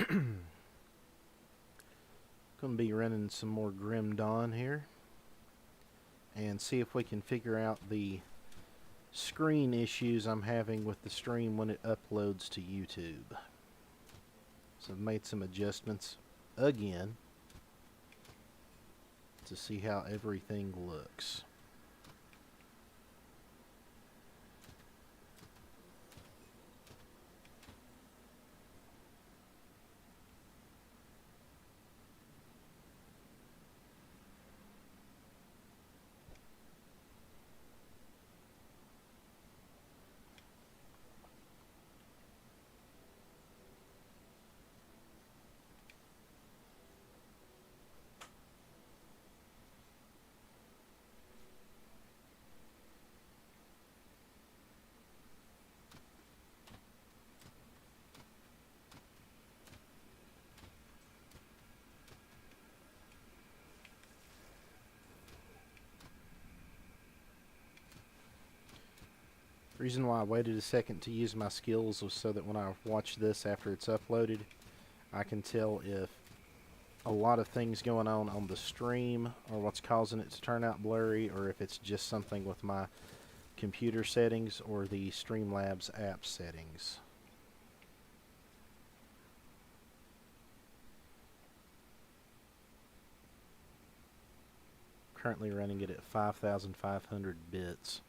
Going to be running some more Grim Dawn here and see if we can figure out the screen issues I'm having with the stream when it uploads to YouTube. So I've made some adjustments again to see how everything looks. The reason why I waited a second to use my skills was so that when I watch this after it's uploaded, I can tell if a lot of things going on the stream or what's causing it to turn out blurry, or if it's just something with my computer settings or the Streamlabs app settings. Currently running it at 5,500 bits.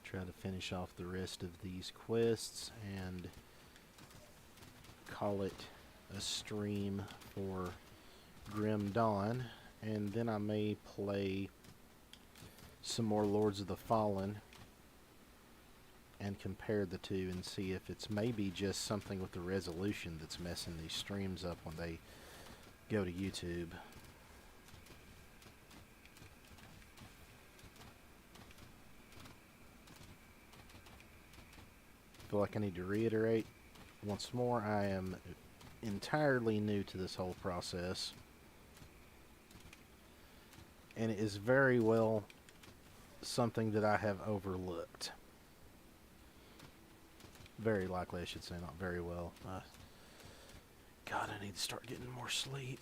Try to finish off the rest of these quests and call it a stream for Grim Dawn, and then I may play some more Lords of the Fallen and compare the two and see if it's maybe just something with the resolution that's messing these streams up when they go to YouTube. Feel like I need to reiterate once more, I am entirely new to this whole process, and it is very well something that I have overlooked. Very likely, I should say, not very well. God, I need to start getting more sleep.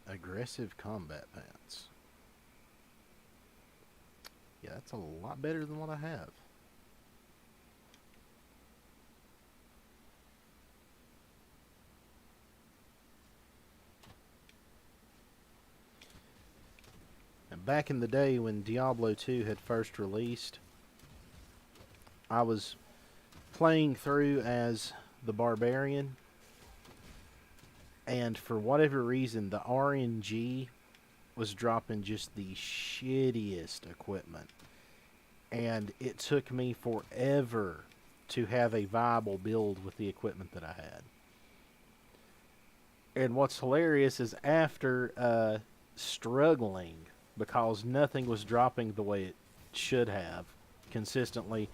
Aggressive combat pants. Yeah, that's a lot better than what I have. And back in the day when Diablo 2 had first released, I was playing through as the Barbarian, and for whatever reason, the RNG was dropping just the shittiest equipment. And it took me forever to have a viable build with the equipment that I had. And what's hilarious is after struggling because nothing was dropping the way it should have consistently,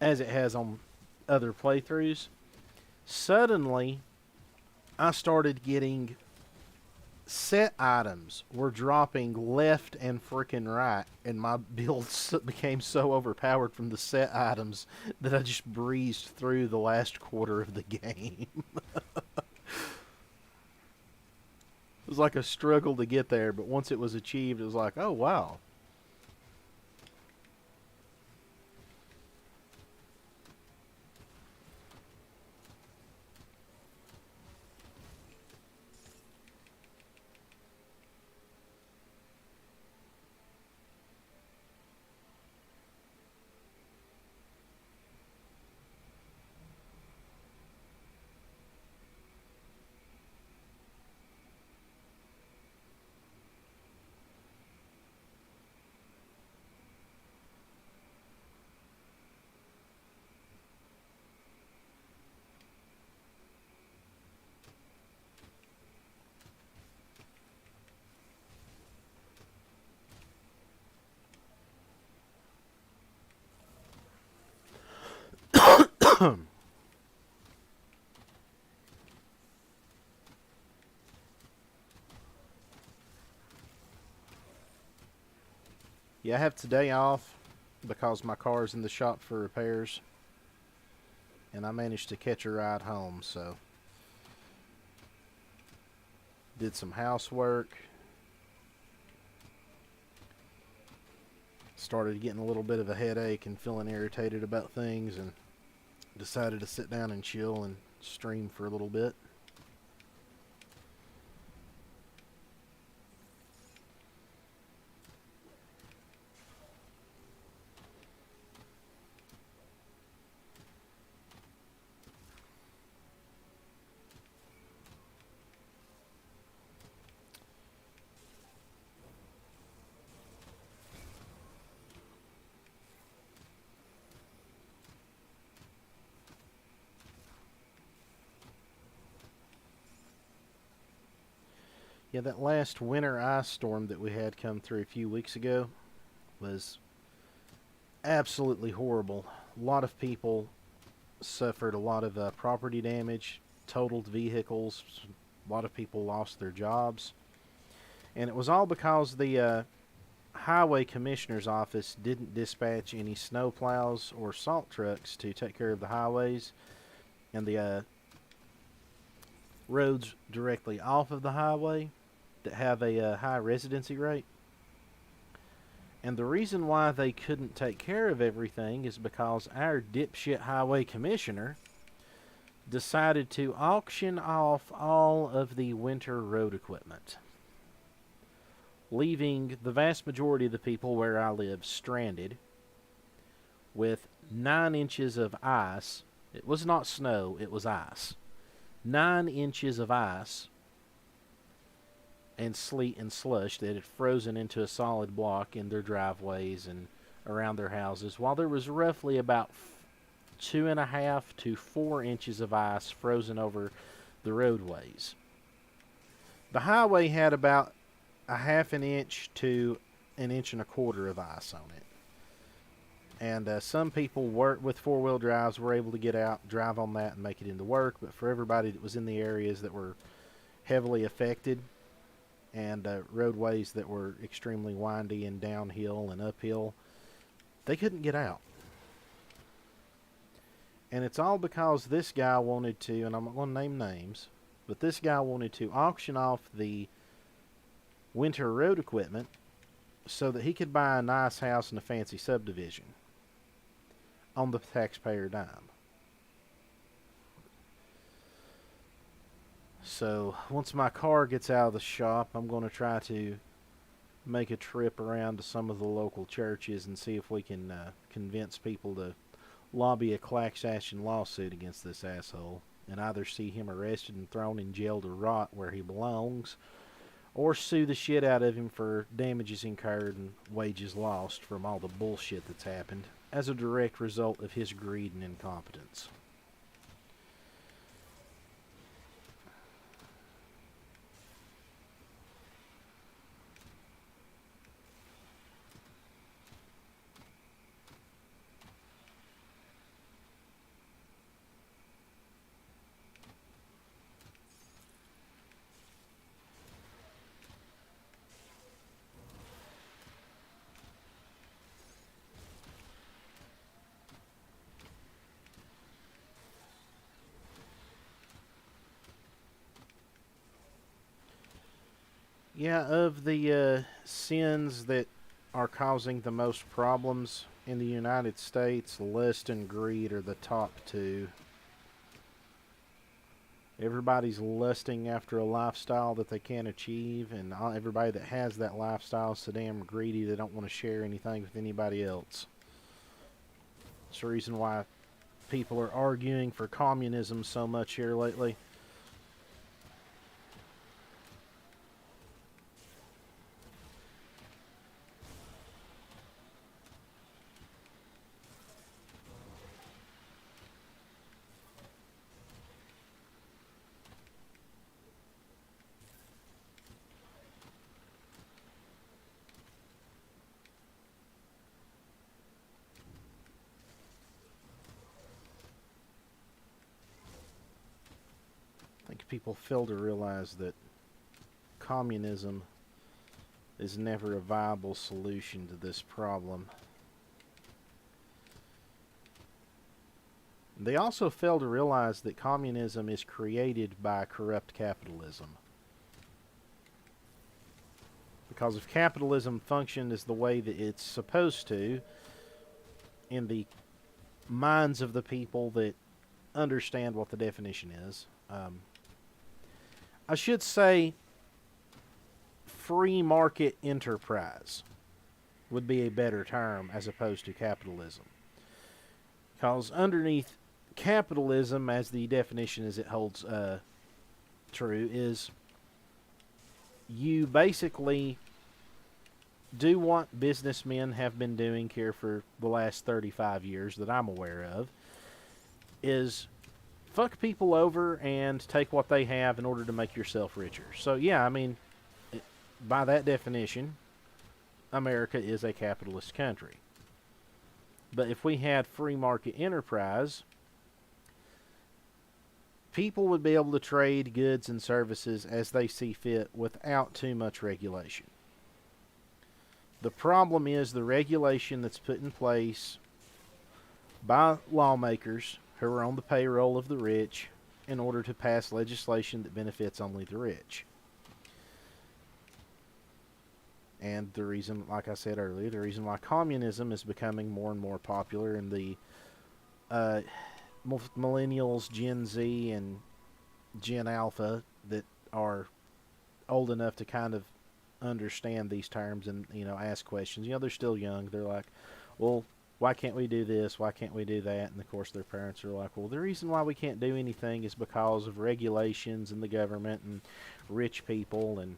as it has on other playthroughs, suddenly I started getting set items were dropping left and freaking right, and my build became so overpowered from the set items that I just breezed through the last quarter of the game. It was like a struggle to get there, but once it was achieved, it was like, oh wow. Yeah, I have today off because my car's in the shop for repairs, and I managed to catch a ride home, so did some housework, started getting a little bit of a headache and feeling irritated about things, and decided to sit down and chill and stream for a little bit. Yeah, that last winter ice storm that we had come through a few weeks ago was absolutely horrible. A lot of people suffered a lot of property damage, totaled vehicles. A lot of people lost their jobs. And it was all because the highway commissioner's office didn't dispatch any snow plows or salt trucks to take care of the highways. And the roads directly off of the highway that have a high residency rate. And the reason why they couldn't take care of everything is because our dipshit highway commissioner decided to auction off all of the winter road equipment, leaving the vast majority of the people where I live stranded with 9 inches of ice. It was not snow, it was ice. 9 inches of ice and sleet and slush that had frozen into a solid block in their driveways and around their houses, while there was roughly about 2.5 to 4 inches of ice frozen over the roadways. The highway had about a half an inch to an inch and a quarter of ice on it. And some people with four-wheel drives were able to get out, drive on that, and make it into work. But for everybody that was in the areas that were heavily affected and roadways that were extremely windy and downhill and uphill, they couldn't get out. And it's all because this guy wanted to, and I'm not going to name names, but this guy wanted to auction off the winter road equipment so that he could buy a nice house in a fancy subdivision on the taxpayer dime. So once my car gets out of the shop, I'm going to try to make a trip around to some of the local churches and see if we can convince people to lobby a class action lawsuit against this asshole and either see him arrested and thrown in jail to rot where he belongs, or sue the shit out of him for damages incurred and wages lost from all the bullshit that's happened as a direct result of his greed and incompetence. Yeah, of the sins that are causing the most problems in the United States, lust and greed are the top two. Everybody's lusting after a lifestyle that they can't achieve, and everybody that has that lifestyle is so damn greedy they don't want to share anything with anybody else. It's the reason why people are arguing for communism so much here lately. I think people fail to realize that communism is never a viable solution to this problem. They also fail to realize that communism is created by corrupt capitalism. Because if capitalism functioned as the way that it's supposed to, in the minds of the people that understand what the definition is, I should say free market enterprise would be a better term as opposed to capitalism. Because underneath capitalism, as the definition as it holds true, is you basically do what businessmen have been doing here for the last 35 years that I'm aware of, is fuck people over and take what they have in order to make yourself richer. So yeah, I mean, by that definition, America is a capitalist country. But if we had free market enterprise, people would be able to trade goods and services as they see fit without too much regulation. The problem is the regulation that's put in place by lawmakers who are on the payroll of the rich in order to pass legislation that benefits only the rich. And the reason, like I said earlier, the reason why communism is becoming more and more popular in the millennials, Gen Z, and Gen Alpha that are old enough to kind of understand these terms and, you know, ask questions. You know, they're still young. They're like, well, why can't we do this? Why can't we do that? And of course their parents are like, well, the reason why we can't do anything is because of regulations and the government and rich people. And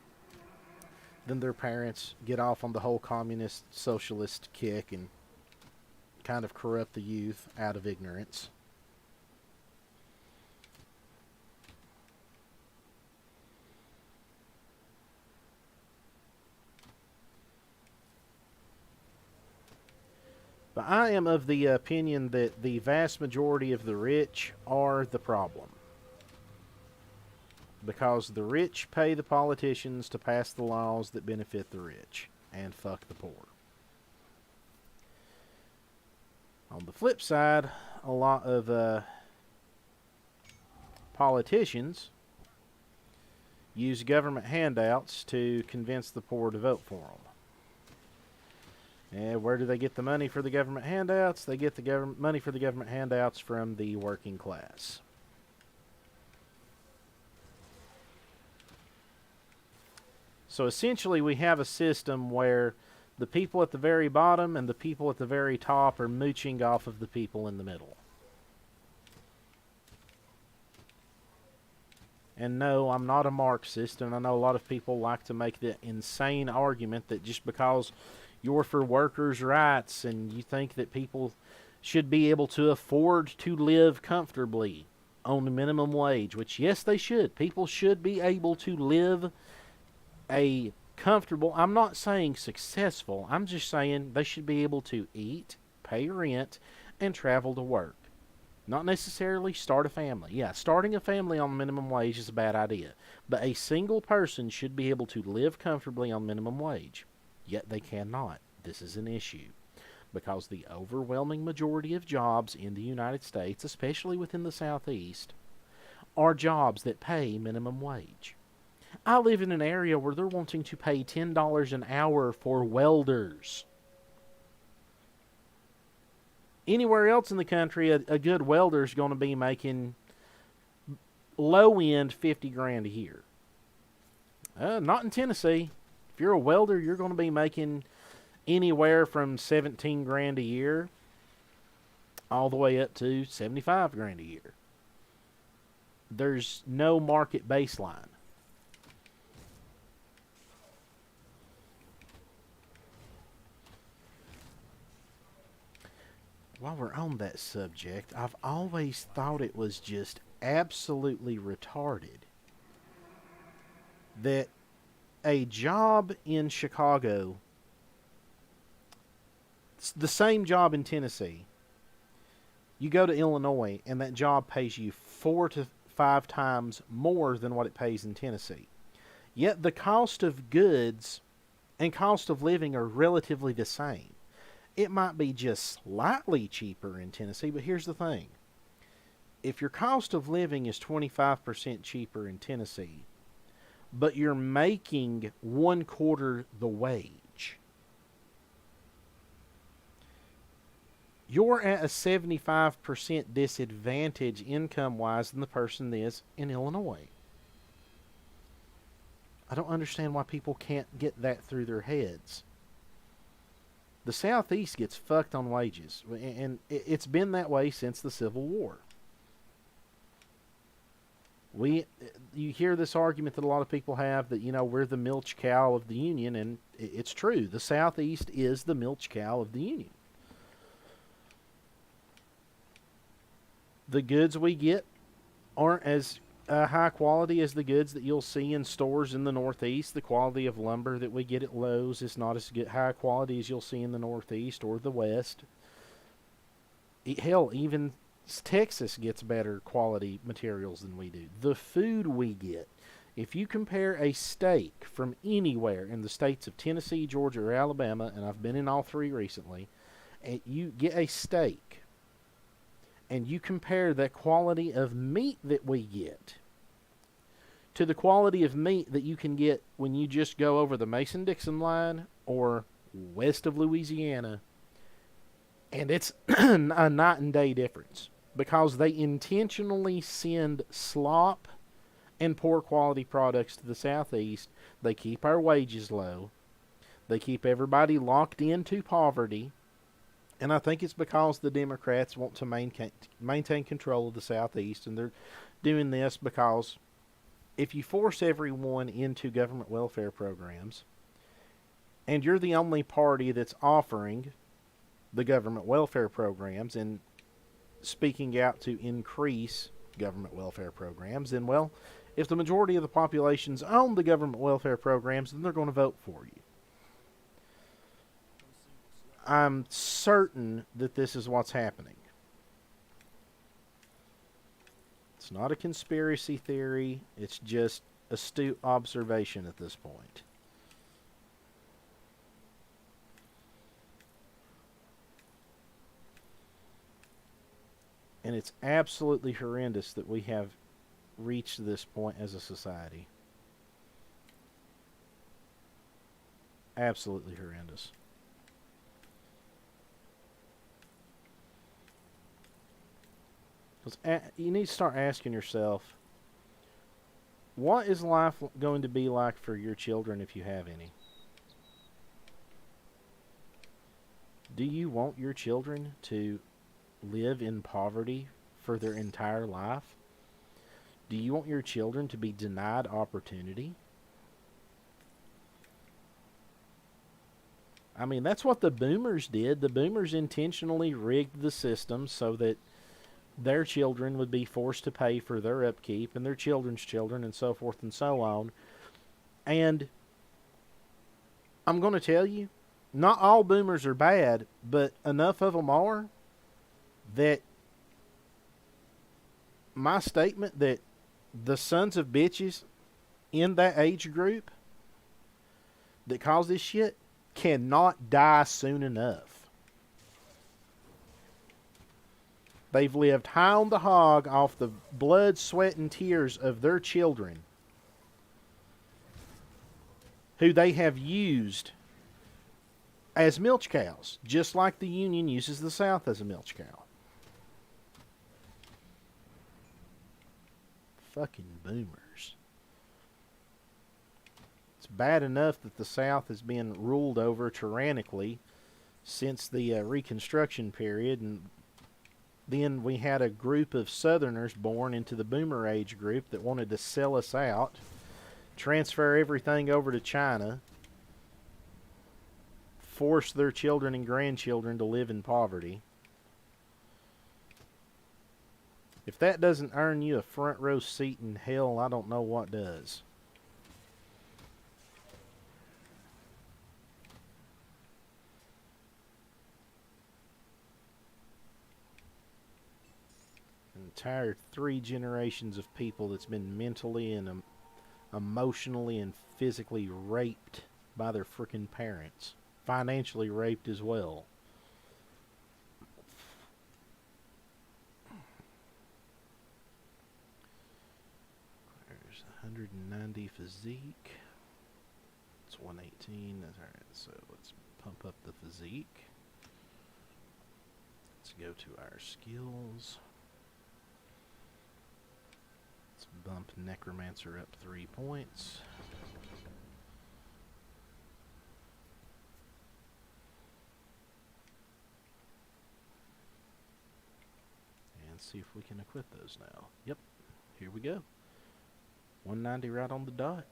then their parents get off on the whole communist socialist kick and kind of corrupt the youth out of ignorance. But I am of the opinion that the vast majority of the rich are the problem. Because the rich pay the politicians to pass the laws that benefit the rich and fuck the poor. On the flip side, a lot of politicians use government handouts to convince the poor to vote for them. And where do they get the money for the government handouts? They get the money for the government handouts from the working class. So essentially we have a system where The people at the very bottom and the people at the very top are mooching off of the people in the middle. And no, I'm not a Marxist, and I know a lot of people like to make the insane argument that just because you're for workers' rights and you think that people should be able to afford to live comfortably on the minimum wage, which yes, they should. People should be able to live a comfortable, I'm not saying successful, I'm just saying they should be able to eat, pay rent, and travel to work. Not necessarily start a family. Yeah, starting a family on minimum wage is a bad idea. But a single person should be able to live comfortably on minimum wage. Yet they cannot. This is an issue. Because the overwhelming majority of jobs in the United States, especially within the Southeast, are jobs that pay minimum wage. I live in an area where they're wanting to pay $10 an hour for welders. Anywhere else in the country, a good welder is going to be making low end 50 grand a year. Not in Tennessee. If you're a welder, you're going to be making anywhere from 17 grand a year all the way up to 75 grand a year. There's no market baseline. While we're on that subject, I've always thought it was just absolutely retarded that a job in Chicago, the same job in Tennessee, you go to Illinois and that job pays you 4 to 5 times more than what it pays in Tennessee. Yet the cost of goods and cost of living are relatively the same. It might be just slightly cheaper in Tennessee, but here's the thing. If your cost of living is 25% cheaper in Tennessee, but you're making 1/4 the wage, you're at a 75% disadvantage income-wise than the person is in Illinois. I don't understand why people can't get that through their heads. The Southeast gets fucked on wages, and it's been that way since the Civil War. You hear this argument that a lot of people have that, we're the milch cow of the Union, and it's true. The Southeast is the milch cow of the Union. The goods we get aren't as high quality as the goods that you'll see in stores in the Northeast. The quality of lumber that we get at Lowe's is not as good, high quality as you'll see in the Northeast or the West. Hell, even Texas gets better quality materials than we do. The food we get, if you compare a steak from anywhere in the states of Tennessee, Georgia, or Alabama, and I've been in all three recently, and you get a steak, and you compare the quality of meat that we get to the quality of meat that you can get when you just go over the Mason-Dixon line or west of Louisiana, and it's a night and day difference because they intentionally send slop and poor quality products to the Southeast. They keep our wages low. They keep everybody locked into poverty. And I think it's because the Democrats want to maintain control of the Southeast, and they're doing this because if you force everyone into government welfare programs, and you're the only party that's offering the government welfare programs and speaking out to increase government welfare programs, then, well, if the majority of the population's own the government welfare programs, then they're going to vote for you. I'm certain that this is what's happening. It's not a conspiracy theory. It's just astute observation at this point. And it's absolutely horrendous that we have reached this point as a society. Absolutely horrendous. You need to start asking yourself, what is life going to be like for your children if you have any? Do you want your children to live in poverty for their entire life? Do you want your children to be denied opportunity? I mean, that's what the boomers did. The boomers intentionally rigged the system so that their children would be forced to pay for their upkeep and their children's children and so forth and so on. And I'm going to tell you, not all boomers are bad, but enough of them are that my statement that the sons of bitches in that age group that cause this shit cannot die soon enough. They've lived high on the hog off the blood, sweat, and tears of their children, who they have used as milch cows, just like the Union uses the South as a milch cow. Fucking boomers. It's bad enough that the South has been ruled over tyrannically since the Reconstruction period, and then we had a group of Southerners born into the boomer age group that wanted to sell us out, transfer everything over to China, force their children and grandchildren to live in poverty. If that doesn't earn you a front row seat in hell, I don't know what does. An entire 3 generations of people that's been mentally and emotionally and physically raped by their freaking parents. Financially raped as well. There's 190 physique. It's 118. That's alright, so let's pump up the physique. Let's go to our skills. Let's bump Necromancer up 3 points. And see if we can equip those now. Yep, here we go. 190 right on the dot.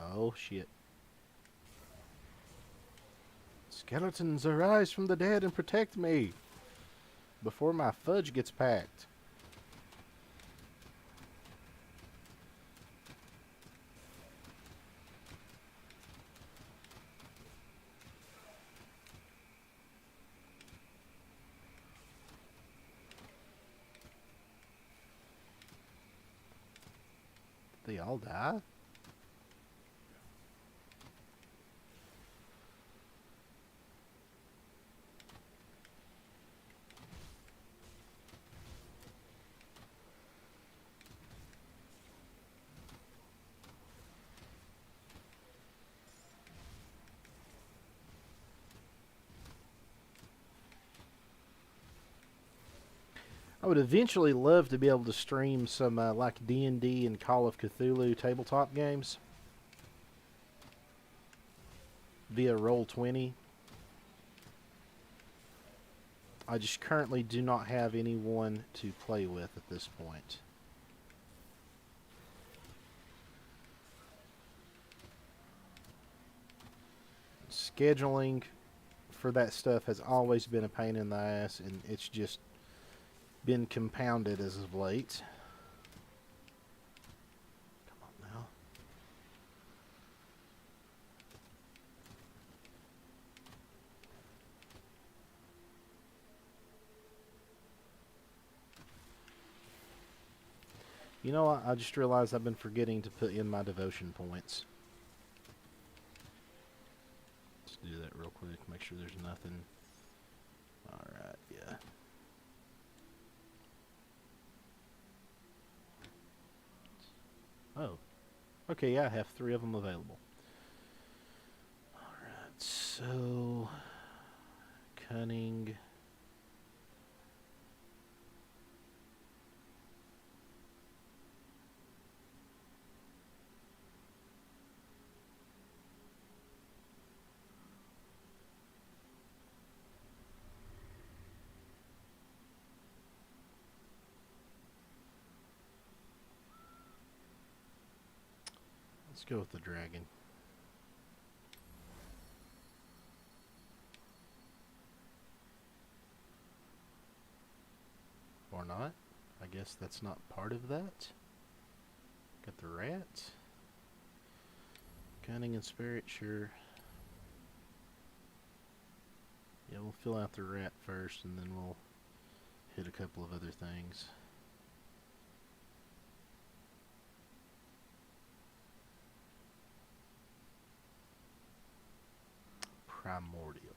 Oh shit. Skeletons, arise from the dead and protect me before my fudge gets packed. They all die? I would eventually love to be able to stream some like D&D and Call of Cthulhu tabletop games via Roll20. I just currently do not have anyone to play with at this point. Scheduling for that stuff has always been a pain in the ass, and it's just been compounded as of late. Come on now. You know what? I just realized I've been forgetting to put in my devotion points. Let's do that real quick. Make sure there's nothing. Alright, yeah. Oh. Okay, yeah, I have 3 of them available. Alright, so So, cunning. Let's go with the dragon. Or not. I guess that's not part of that. Got the rat. Cunning and spirit, sure. Yeah, we'll fill out the rat first and then we'll hit a couple of other things. Primordial.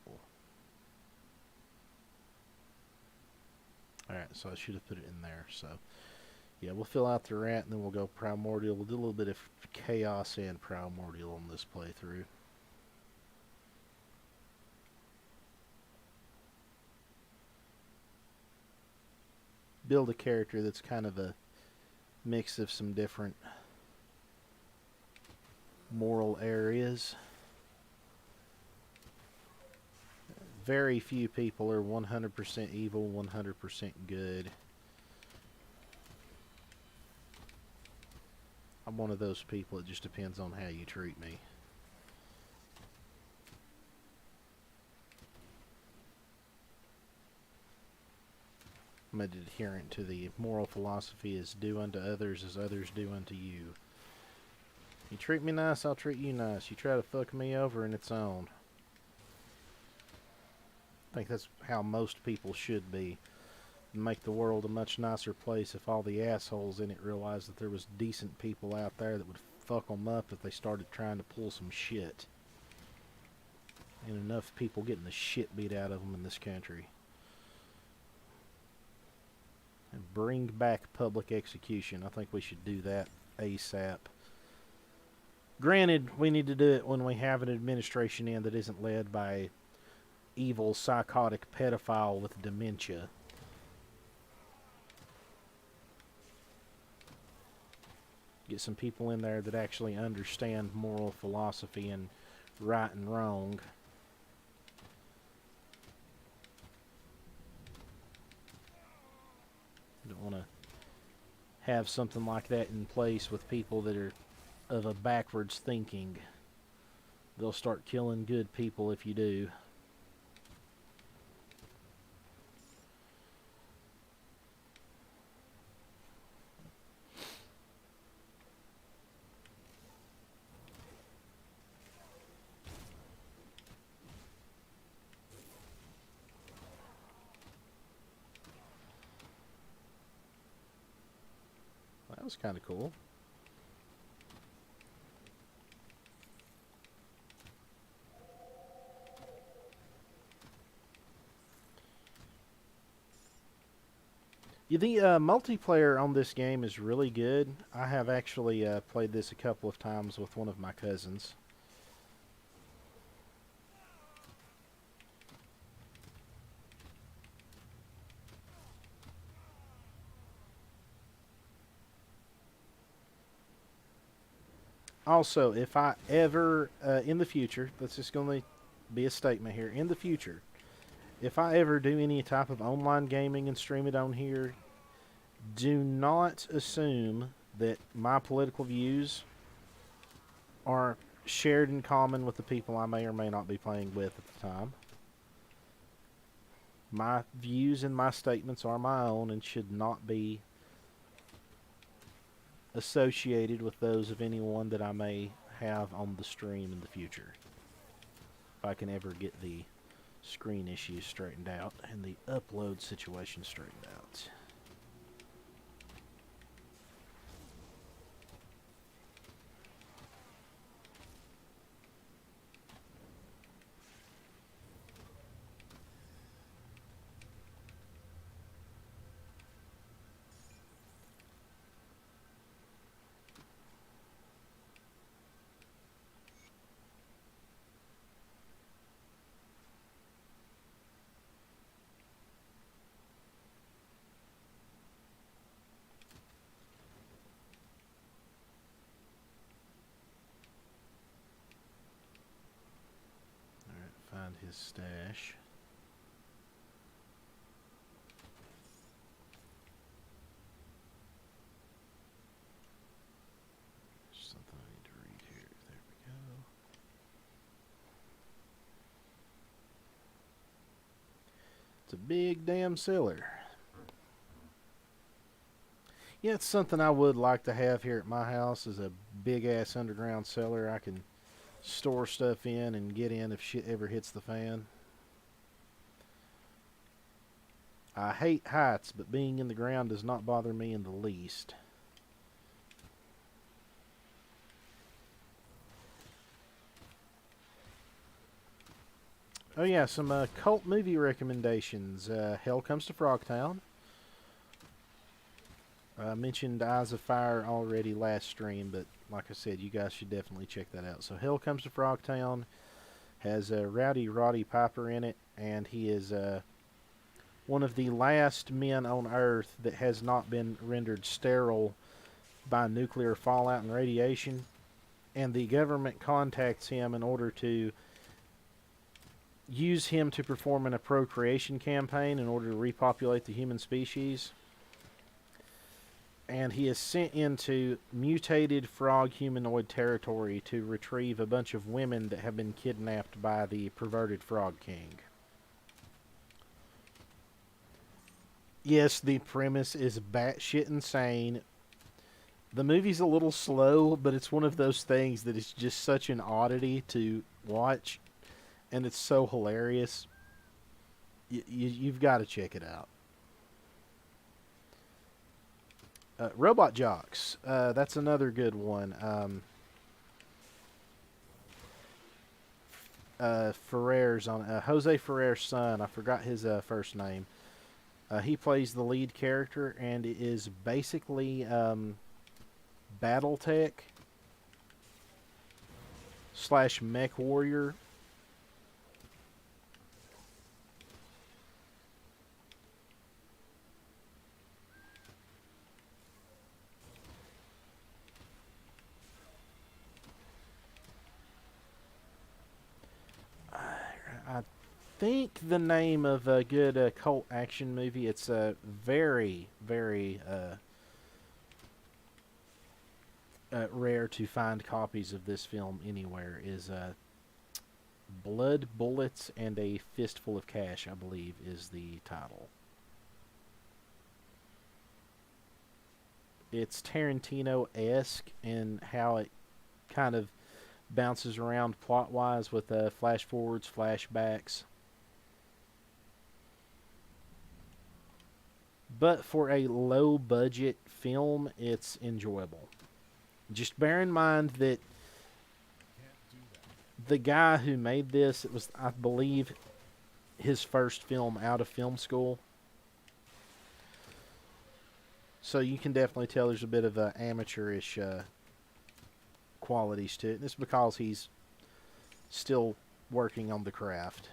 Alright, so I should have put it in there. So, yeah, we'll fill out the rat and then we'll go primordial. We'll do a little bit of chaos and primordial on this playthrough. Build a character that's kind of a mix of some different moral areas. Very few people are 100% evil, 100% good. I'm one of those people. It just depends on how you treat me. I'm an adherent to the moral philosophy is do unto others as others do unto you. You treat me nice, I'll treat you nice. You try to fuck me over and it's on. I think that's how most people should be. Make the world a much nicer place if all the assholes in it realized that there was decent people out there that would fuck them up if they started trying to pull some shit. And enough people getting the shit beat out of them in this country. And bring back public execution. I think we should do that ASAP. Granted, we need to do it when we have an administration in that isn't led by a evil, psychotic pedophile with dementia. Get some people in there that actually understand moral philosophy and right and wrong. Don't want to have something like that in place with people that are of a backwards thinking. They'll start killing good people if you do. That was kind of cool. The multiplayer on this game is really good. I have actually played this a couple of times with one of my cousins. Also, if I ever, in the future, that's just going to be a statement here, in the future, if I ever do any type of online gaming and stream it on here, do not assume that my political views are shared in common with the people I may or may not be playing with at the time. My views and my statements are my own and should not be associated with those of anyone that I may have on the stream in the future. If I can ever get the screen issues straightened out and the upload situation straightened out. find his stash. There's something I need to read here. There we go. It's a big damn cellar. Yeah, it's something I would like to have here at my house, is a big ass underground cellar I can store stuff in and get in if shit ever hits the fan. I hate heights, but being in the ground does not bother me in the least. Oh yeah, some cult movie recommendations. Hell Comes to Frogtown. I mentioned Eyes of Fire already last stream, but like I said, you guys should definitely check that out. So Hell Comes to Frogtown has Rowdy Roddy Piper in it, and he is one of the last men on Earth that has not been rendered sterile by nuclear fallout and radiation. And the government contacts him in order to use him to perform a procreation campaign in order to repopulate the human species. And he is sent into mutated frog humanoid territory to retrieve a bunch of women that have been kidnapped by the perverted Frog King. Yes, the premise is batshit insane. The movie's a little slow, but it's one of those things that is just such an oddity to watch, and it's so hilarious. You've got to check it out. Robot Jocks. That's another good one. Ferrer's on Jose Ferrer's son. I forgot his first name. He plays the lead character, and it is basically BattleTech / Mech Warrior. I think the name of a good cult action movie, it's very, very rare to find copies of this film anywhere, is Blood, Bullets, and a Fistful of Cash, I believe, is the title. It's Tarantino-esque in how it kind of bounces around plot-wise with flash forwards, flashbacks. But for a low-budget film, it's enjoyable. Just bear in mind that the guy who made this, it was, I believe, his first film out of film school. So you can definitely tell there's a bit of amateurish qualities to it. And it's because he's still working on the craft.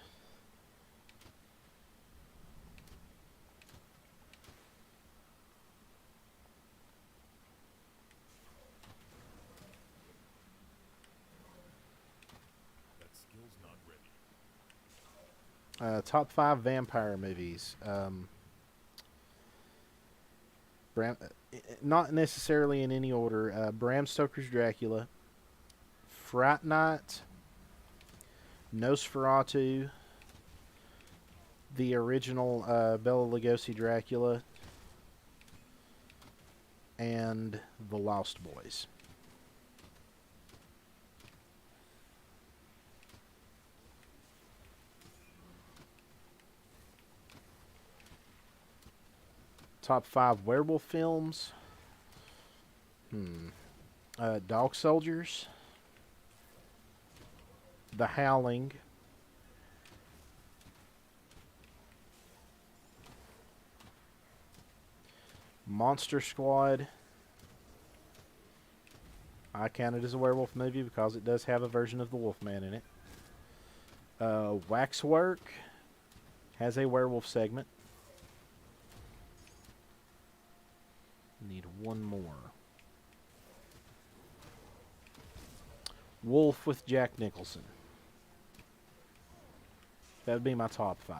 Top 5 vampire movies. Not necessarily in any order. Bram Stoker's Dracula, Fright Night, Nosferatu, the original Bela Lugosi Dracula, and The Lost Boys. Top 5 werewolf films. Dog Soldiers, The Howling, Monster Squad. I count it as a werewolf movie because it does have a version of the Wolfman in it. Waxwork has a werewolf segment. Need one more. Wolf with Jack Nicholson. That would be my top 5.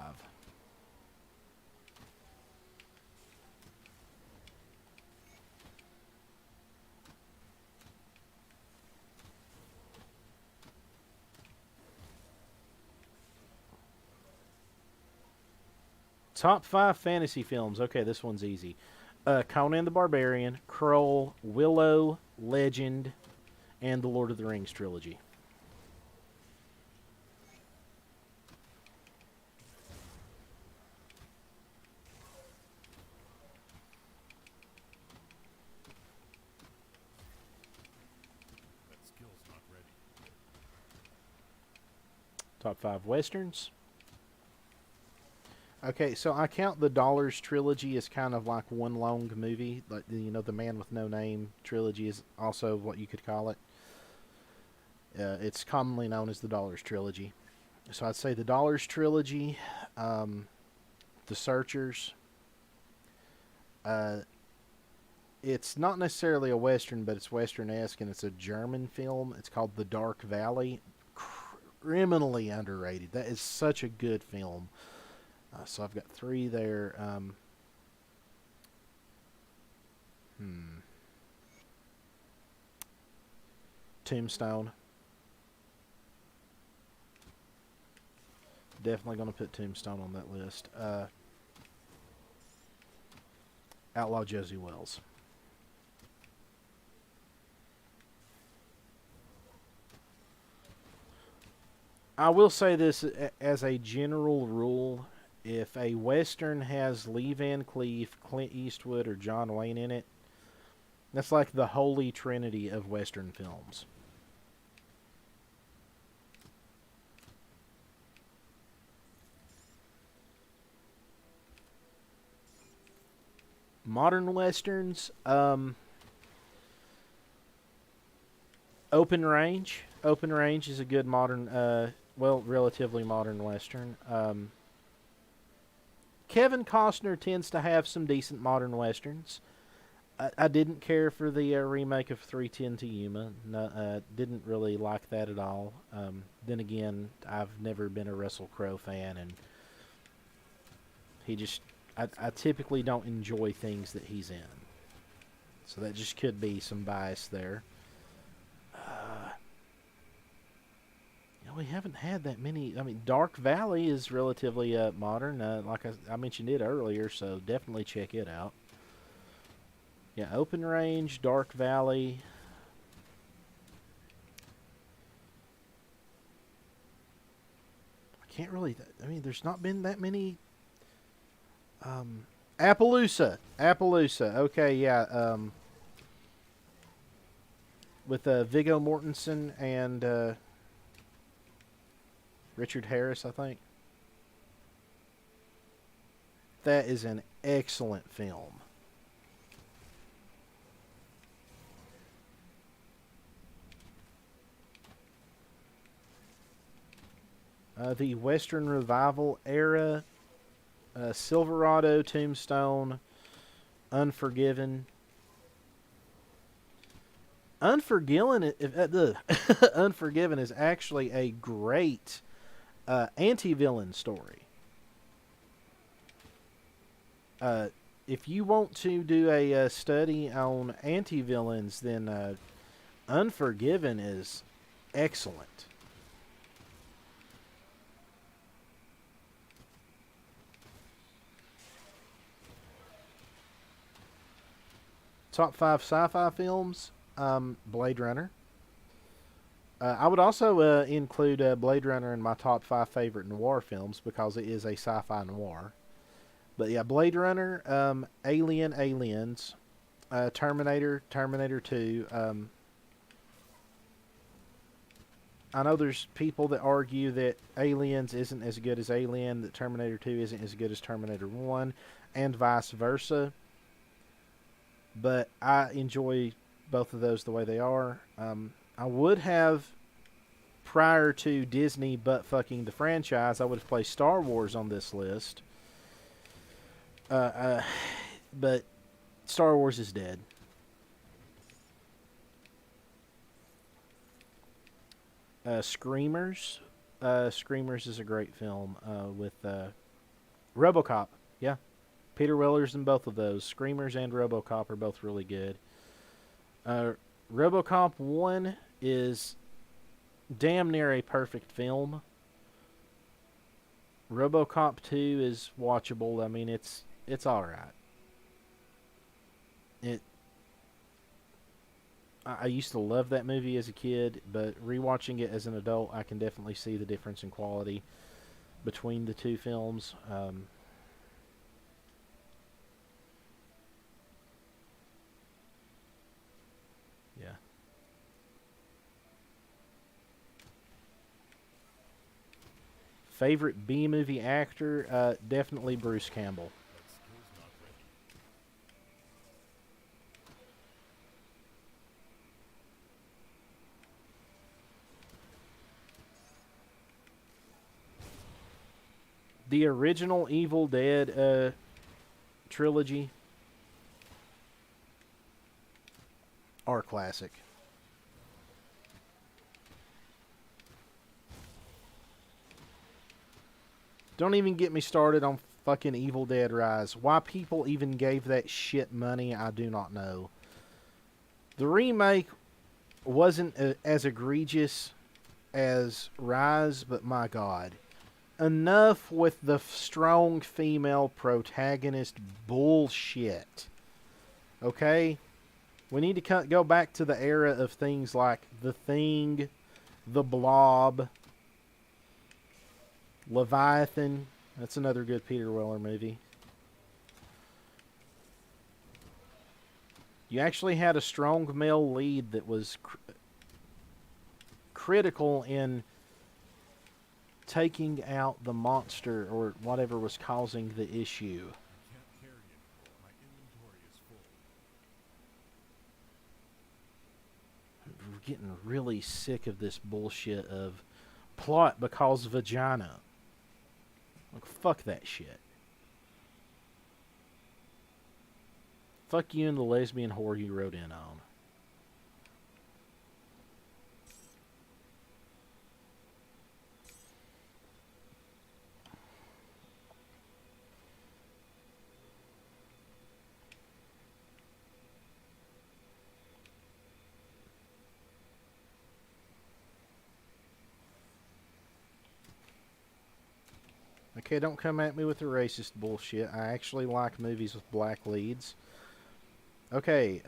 Top 5 fantasy films. Okay, this one's easy. Conan the Barbarian, Krull, Willow, Legend, and the Lord of the Rings trilogy. That skill's not ready. Top 5 westerns. Okay, so I count the Dollars trilogy as kind of like one long movie. Like, you know, the Man with No Name trilogy is also what you could call it. It's commonly known as the Dollars trilogy. So I'd say the Dollars trilogy, The Searchers. It's not necessarily a western, but it's western-esque, and it's a German film. It's called The Dark Valley. Criminally underrated. That is such a good film. So I've got 3 there. Tombstone. Definitely going to put Tombstone on that list. Outlaw Josie Wells. I will say this as a general rule. If a Western has Lee Van Cleef, Clint Eastwood, or John Wayne in it, that's like the holy trinity of Western films. Modern Westerns, Open Range. Open Range is a good modern, relatively modern Western. Kevin Costner tends to have some decent modern westerns. I didn't care for the remake of 3:10 to Yuma. No, didn't really like that at all. Then again, I've never been a Russell Crowe fan, and I typically don't enjoy things that he's in. So that just could be some bias there. We haven't had that many. I mean, Dark Valley is relatively modern. Like I mentioned it earlier, so definitely check it out. Yeah, Open Range, Dark Valley. I can't really. I mean, there's not been that many. Appaloosa. Okay, yeah. With Viggo Mortensen and Richard Harris, I think. That is an excellent film. The Western Revival era, Silverado, Tombstone, Unforgiven. Unforgiven is actually a great anti-villain story. If you want to do a study on anti-villains, then Unforgiven is excellent. Top 5 sci-fi films, Blade Runner. I would also include Blade Runner in my top 5 favorite noir films because it is a sci-fi noir. But yeah, Blade Runner, Alien, Aliens, Terminator, Terminator 2. I know there's people that argue that Aliens isn't as good as Alien, that Terminator 2 isn't as good as Terminator 1, and vice versa. But I enjoy both of those the way they are. I would have, prior to Disney butt-fucking the franchise, I would have placed Star Wars on this list. But Star Wars is dead. Screamers, Screamers is a great film with RoboCop. Yeah, Peter Weller's in both of those. Screamers and RoboCop are both really good. Uh, RoboCop 1 is damn near a perfect film. RoboCop 2 is watchable. I mean, it's all right. It I used to love that movie as a kid, but rewatching it as an adult, I can definitely see the difference in quality between the two films. Yeah. Favorite B movie actor? Definitely Bruce Campbell. That skill's not ready. The original Evil Dead trilogy are classic. Don't even get me started on fucking Evil Dead Rise. Why people even gave that shit money, I do not know. The remake wasn't as egregious as Rise, but my god. Enough with the strong female protagonist bullshit. Okay? We need to go back to the era of things like The Thing, The Blob, Leviathan. That's another good Peter Weller movie. You actually had a strong male lead that was critical in taking out the monster or whatever was causing the issue. I can't carry anymore. My inventory is full. We're getting really sick of this bullshit of plot because vagina. Like, fuck that shit. Fuck you and the lesbian whore you wrote in on. Okay, don't come at me with the racist bullshit. I actually like movies with black leads. Okay,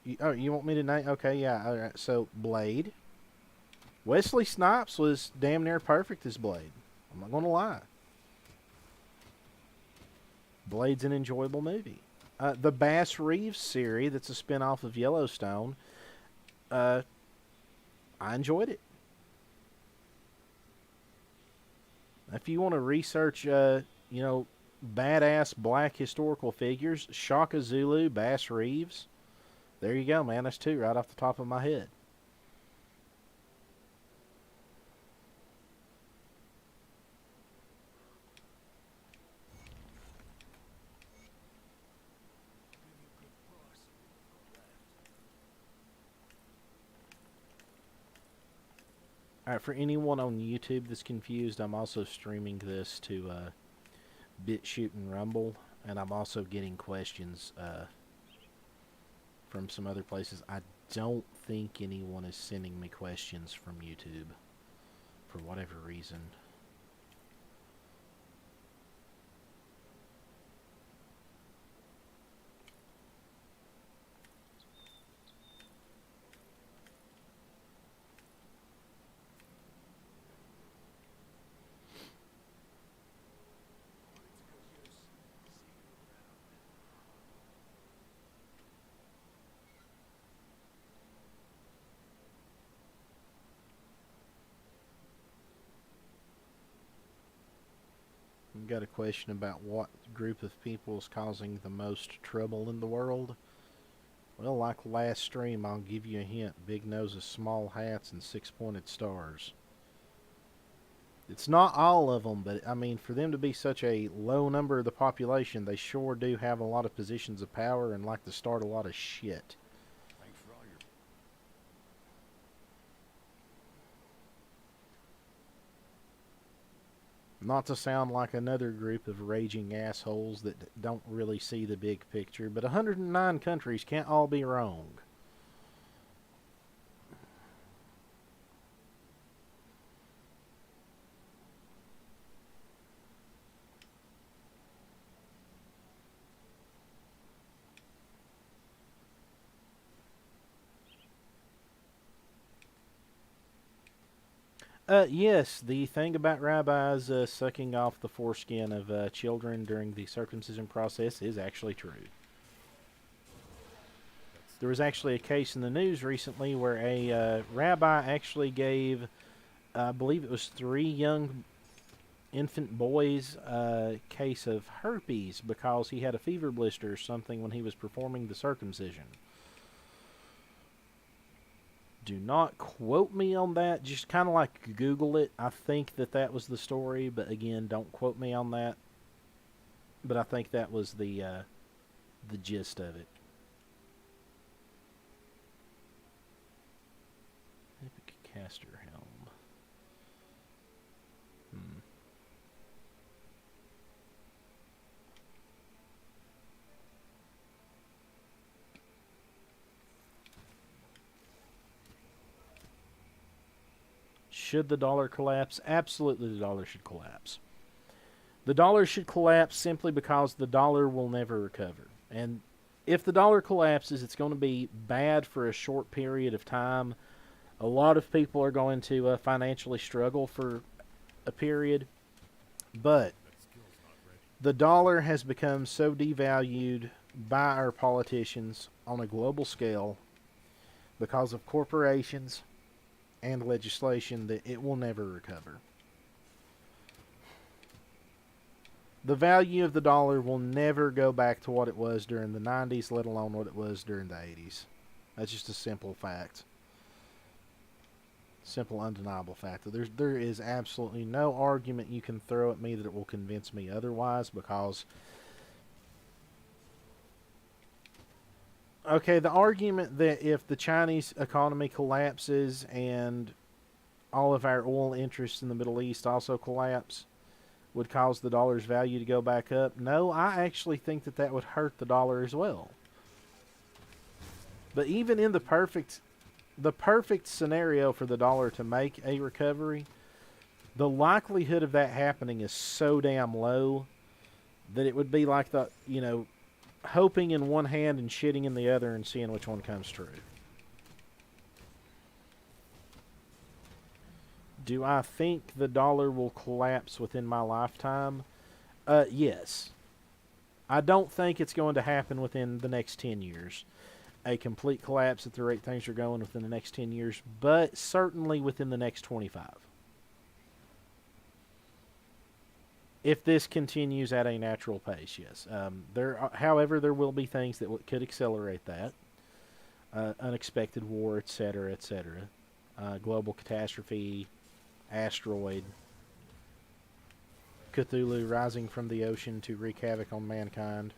you want me to name? Okay, yeah, alright. So, Blade. Wesley Snipes was damn near perfect as Blade. I'm not gonna lie. Blade's an enjoyable movie. The Bass Reeves series, that's a spin-off of Yellowstone, I enjoyed it. If you want to research, badass black historical figures, Shaka Zulu, Bass Reeves, there you go, man. That's two right off the top of my head. Alright, for anyone on YouTube that's confused, I'm also streaming this to BitChute and Rumble, and I'm also getting questions from some other places. I don't think anyone is sending me questions from YouTube for whatever reason. We've got a question about what group of people is causing the most trouble in the world. Well, like last stream, I'll give you a hint. Big noses, small hats, and six-pointed stars. It's not all of them, but I mean, for them to be such a low number of the population, they sure do have a lot of positions of power and like to start a lot of shit. Thanks for all your... Not to sound like another group of raging assholes that don't really see the big picture, but 109 countries can't all be wrong. Yes, the thing about rabbis sucking off the foreskin of children during the circumcision process is actually true. There was actually a case in the news recently where a rabbi actually gave, I believe it was 3 young infant boys a case of herpes because he had a fever blister or something when he was performing the circumcision. Do not quote me on that. Just kind of like Google it. I think that was the story, but again, don't quote me on that. But I think that was the gist of it. Epic caster helm. Should the dollar collapse? Absolutely, the dollar should collapse. The dollar should collapse simply because the dollar will never recover. And if the dollar collapses, it's going to be bad for a short period of time. A lot of people are going to financially struggle for a period. But the dollar has become so devalued by our politicians on a global scale because of corporations and legislation that it will never recover. The value of the dollar will never go back to what it was during the 90s, let alone what it was during the 80s. That's just a simple fact. Simple, undeniable fact. There is absolutely no argument you can throw at me that it will convince me otherwise because... Okay, the argument that if the Chinese economy collapses and all of our oil interests in the Middle East also collapse would cause the dollar's value to go back up. No, I actually think that would hurt the dollar as well. But even in the perfect scenario for the dollar to make a recovery, the likelihood of that happening is so damn low that it would be like hoping in one hand and shitting in the other and seeing which one comes true. Do I think the dollar will collapse within my lifetime? Yes. I don't think it's going to happen within the next 10 years. A complete collapse at the rate things are going within the next 10 years, but certainly within the next 25. If this continues at a natural pace, yes. However, there will be things that could accelerate that. Unexpected war, etc., etc. Global catastrophe, asteroid, Cthulhu rising from the ocean to wreak havoc on mankind.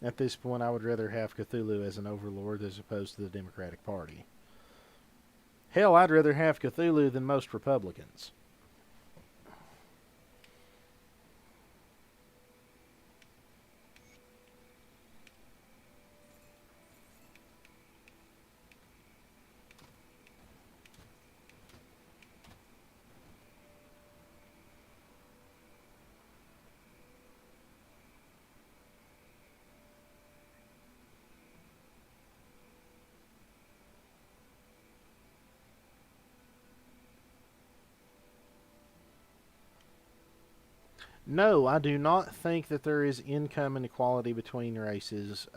At this point, I would rather have Cthulhu as an overlord as opposed to the Democratic Party. Hell, I'd rather have Cthulhu than most Republicans. No, I do not think that there is income inequality between races.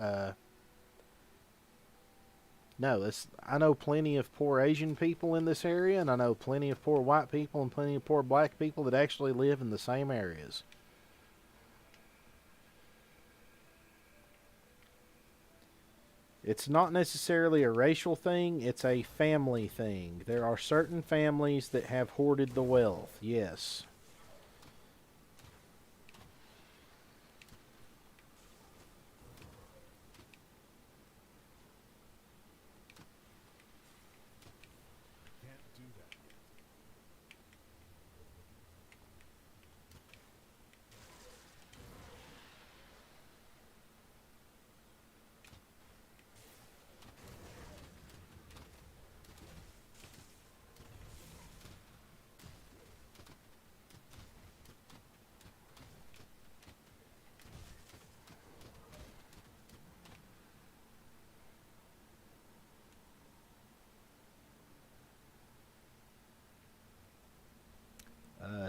No, I know plenty of poor Asian people in this area, and I know plenty of poor white people and plenty of poor black people that actually live in the same areas. It's not necessarily a racial thing, it's a family thing. There are certain families that have hoarded the wealth, yes.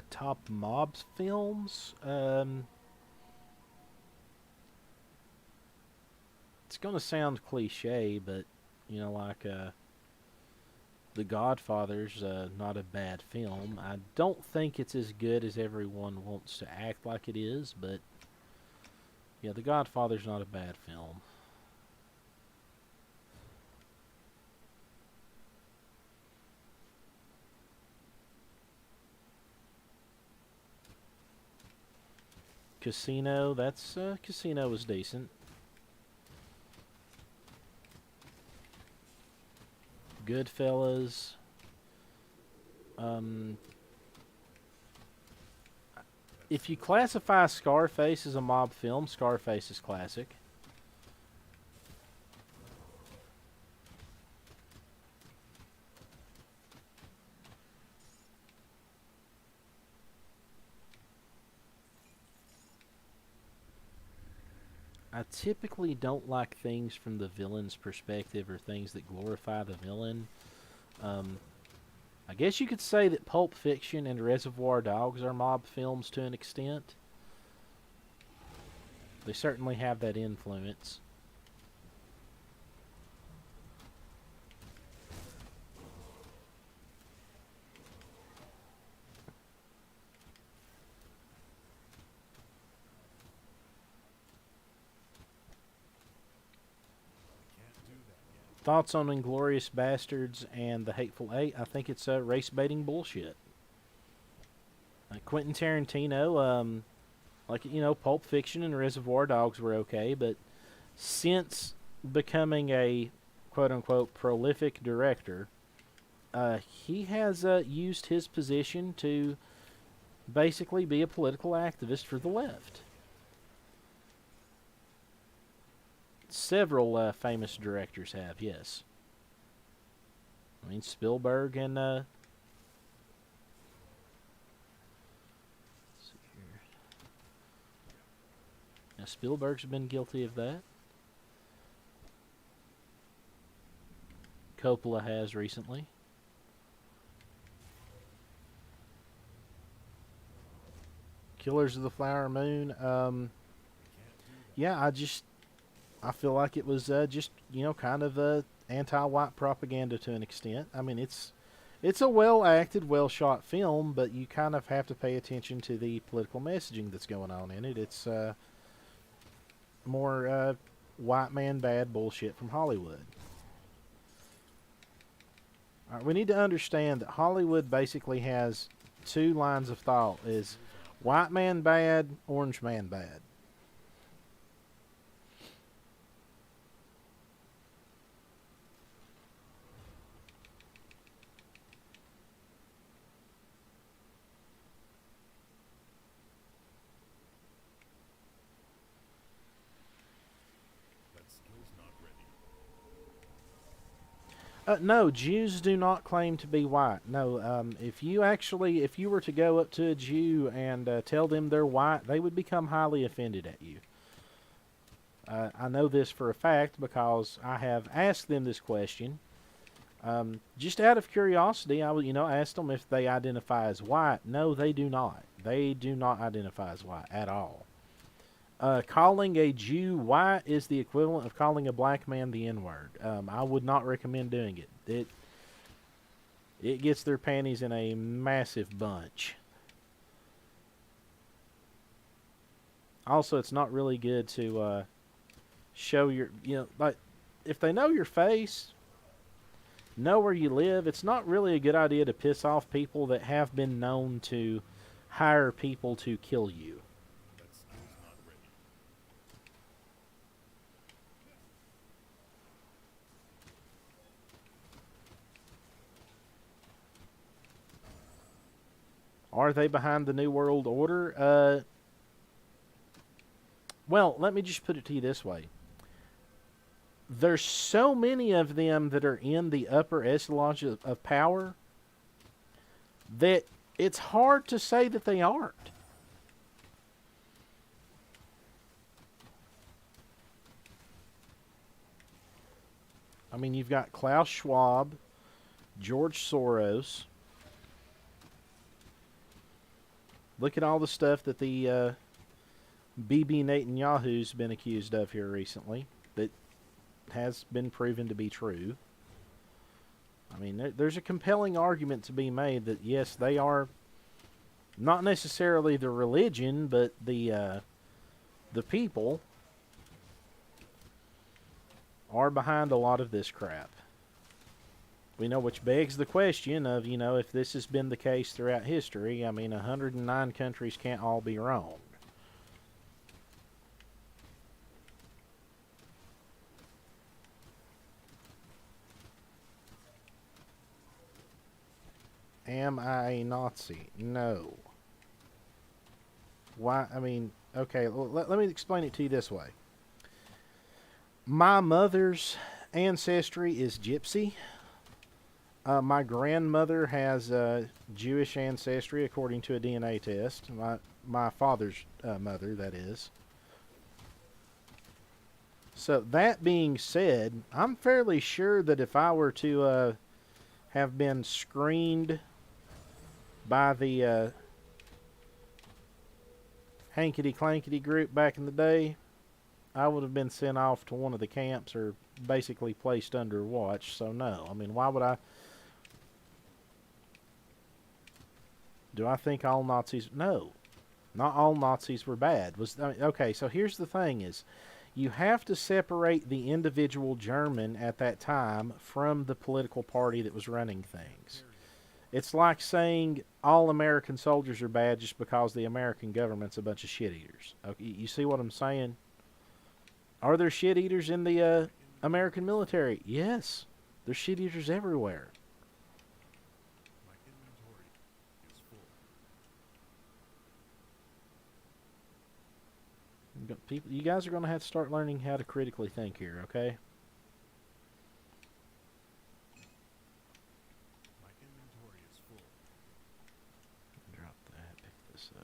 top mobs films. It's gonna sound cliche, but you know, like The Godfather's not a bad film. I don't think it's as good as everyone wants to act like it is, but yeah, The Godfather's not a bad film. Casino, Casino was decent. Goodfellas. If you classify Scarface as a mob film, Scarface is classic. I typically don't like things from the villain's perspective or things that glorify the villain. I guess you could say that Pulp Fiction and Reservoir Dogs are mob films to an extent. They certainly have that influence. Thoughts on Inglorious Bastards and The Hateful Eight? I think it's race baiting bullshit. Quentin Tarantino, Pulp Fiction and Reservoir Dogs were okay, but since becoming a quote-unquote prolific director, he has used his position to basically be a political activist for the left. Several famous directors have, yes. I mean, Spielberg and let's see here. Now, Spielberg's been guilty of that. Coppola has recently. Killers of the Flower Moon. Yeah, I feel like it was just, kind of anti-white propaganda to an extent. I mean, it's a well-acted, well-shot film, but you kind of have to pay attention to the political messaging that's going on in it. It's more white man bad bullshit from Hollywood. All right, we need to understand that Hollywood basically has two lines of thought: is white man bad, orange man bad. No, Jews do not claim to be white. No, if you were to go up to a Jew and tell them they're white, they would become highly offended at you. I know this for a fact because I have asked them this question. Just out of curiosity, I asked them if they identify as white. No, they do not. They do not identify as white at all. Calling a Jew white is the equivalent of calling a black man the N-word. I would not recommend doing it. It gets their panties in a massive bunch. Also, it's not really good to show your, like, if they know your face, know where you live, it's not really a good idea to piss off people that have been known to hire people to kill you. Are they behind the New World Order? Well, let me just put it to you this way. There's so many of them that are in the upper echelons of power that it's hard to say that they aren't. I mean, you've got Klaus Schwab, George Soros, Look at all the stuff that the BB Netanyahu's been accused of here recently that has been proven to be true. I mean, there's a compelling argument to be made that, yes, they are not necessarily the religion, but the people are behind a lot of this crap. We know, which begs the question of, if this has been the case throughout history, I mean, 109 countries can't all be wrong. Am I a Nazi? No. Why? I mean, okay, let me explain it to you this way. My mother's ancestry is Gypsy. My grandmother has Jewish ancestry according to a DNA test. My father's mother, that is. So that being said, I'm fairly sure that if I were to have been screened by the hankety-clankety group back in the day, I would have been sent off to one of the camps or basically placed under watch. So no, I mean, why would I? Do I think all Nazis? No, not all Nazis were bad. Okay? So here's the thing: is you have to separate the individual German at that time from the political party that was running things. It's like saying all American soldiers are bad just because the American government's a bunch of shit eaters. Okay, you see what I'm saying? Are there shit eaters in the American military? Yes, there's shit eaters everywhere. My inventory is full. You guys are going to have to start learning how to critically think here, okay? My inventory is full. Drop that, pick this up.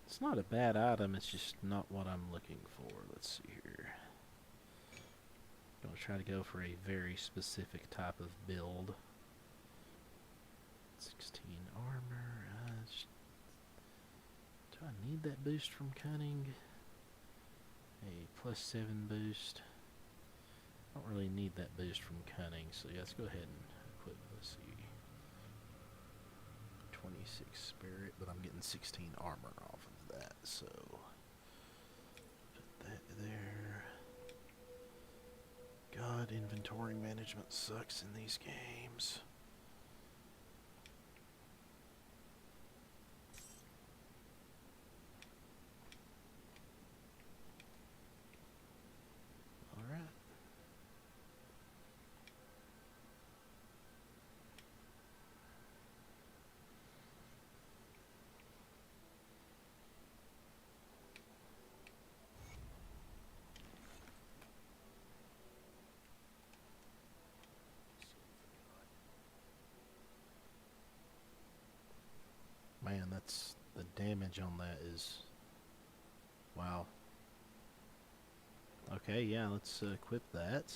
It's not a bad item, it's just not what I'm looking for. Let's see here. I'm going to try to go for a very specific type of build. 16 armor. Do I need that boost from cunning? A +7 boost. I don't really need that boost from cunning, so yeah, let's go ahead and equip. Let's see. 26 spirit, but I'm getting 16 armor off of that, so put that there. God, inventory management sucks in these games. Alright. Man, that's the damage on that is wow. Okay, yeah, let's equip that.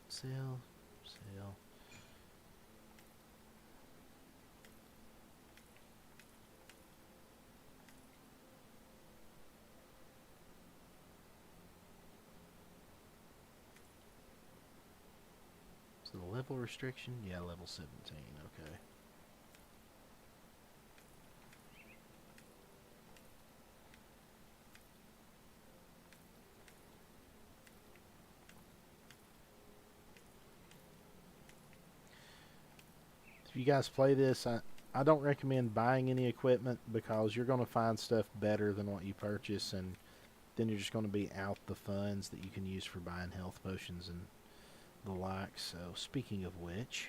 Sale. So the level restriction, yeah, level 17, okay. If you guys play this, I don't recommend buying any equipment because you're going to find stuff better than what you purchase, and then you're just going to be out the funds that you can use for buying health potions and the like. So speaking of which,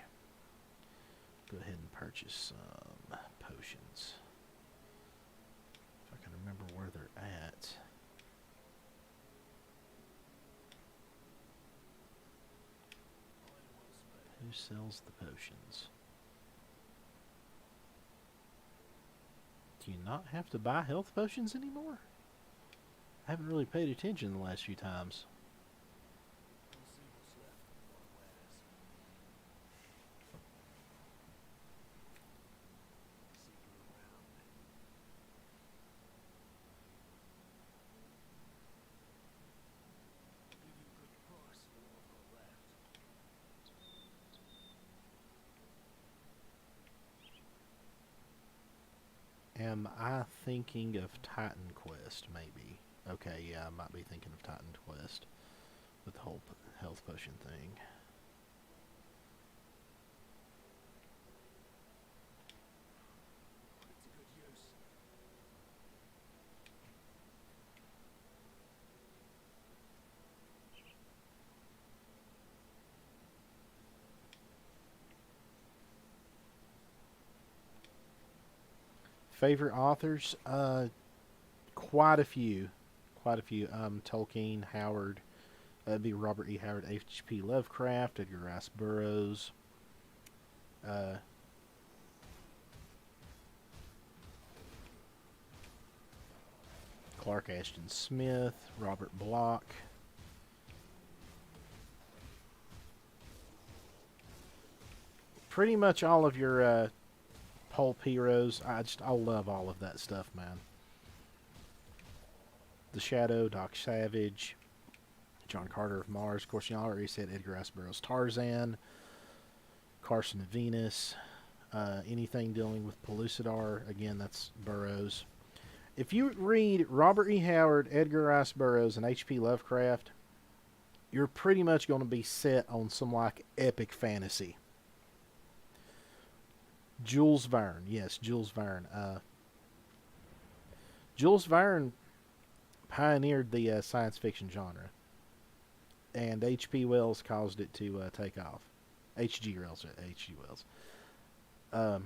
go ahead and purchase some potions. If I can remember where they're at. Who sells the potions? Do you not have to buy health potions anymore? I haven't really paid attention the last few times. We'll see what's left of your wares. See you around. Give you a good price for what I've got left. Am I thinking of Titan Quest, maybe? Okay, yeah, I might be thinking of Titan Quest with the whole health potion thing. Put it to good use. Favorite authors? Quite a few. Quite a few. Tolkien, Howard. That'd be Robert E. Howard, H.P. Lovecraft, Edgar Rice Burroughs. Uh, Clark Ashton Smith, Robert Bloch. Pretty much all of your pulp heroes. I love all of that stuff, man. The Shadow, Doc Savage, John Carter of Mars. Of course, you already said Edgar Rice Burroughs, Tarzan, Carson of Venus. Anything dealing with Pellucidar, again, that's Burroughs. If you read Robert E. Howard, Edgar Rice Burroughs, and H.P. Lovecraft, you're pretty much going to be set on some like epic fantasy. Jules Verne, yes, Jules Verne. Jules Verne pioneered the science fiction genre, and H.P. Wells caused it to take off. H.G. Wells. H.G. Wells.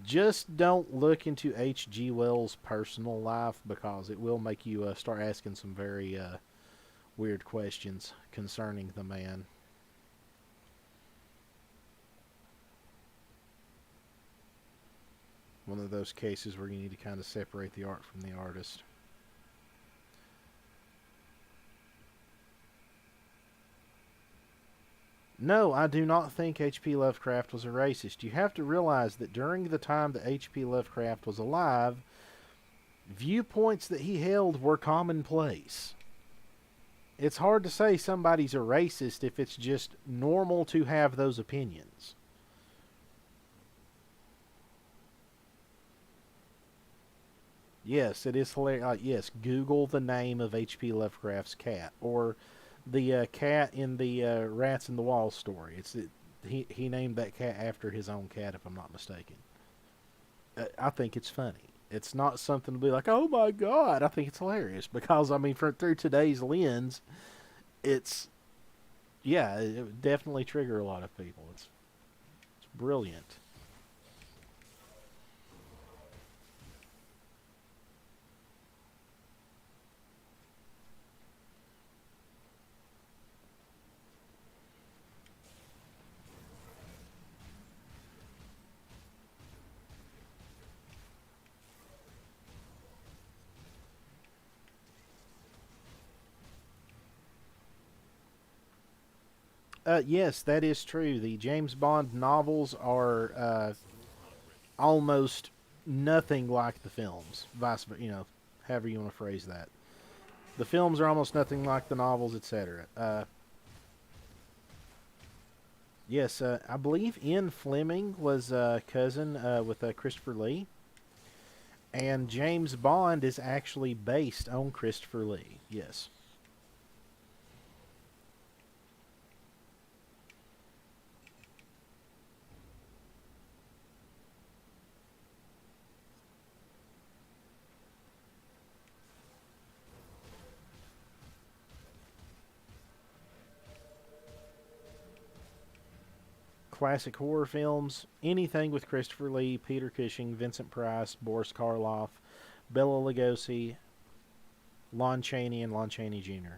Just don't look into H.G. Wells' personal life because it will make you start asking some very weird questions concerning the man. One of those cases where you need to kind of separate the art from the artist. No, I do not think H.P. Lovecraft was a racist. You have to realize that during the time that H.P. Lovecraft was alive, viewpoints that he held were commonplace. It's hard to say somebody's a racist if it's just normal to have those opinions. Yes, it is hilarious. Yes, Google the name of H.P. Lovecraft's cat, or the cat in the Rats in the Wall story. He named that cat after his own cat, if I'm not mistaken. I think it's funny. It's not something to be like, oh my god. I think it's hilarious because I mean, through today's lens, it's yeah, it would definitely trigger a lot of people. It's brilliant. Yes, that is true. The James Bond novels are almost nothing like the films. However you want to phrase that. The films are almost nothing like the novels, etc. Yes, I believe Ian Fleming was cousin with Christopher Lee, and James Bond is actually based on Christopher Lee. Yes. Classic horror films, anything with Christopher Lee, Peter Cushing, Vincent Price, Boris Karloff, Bela Lugosi, Lon Chaney, and Lon Chaney Jr.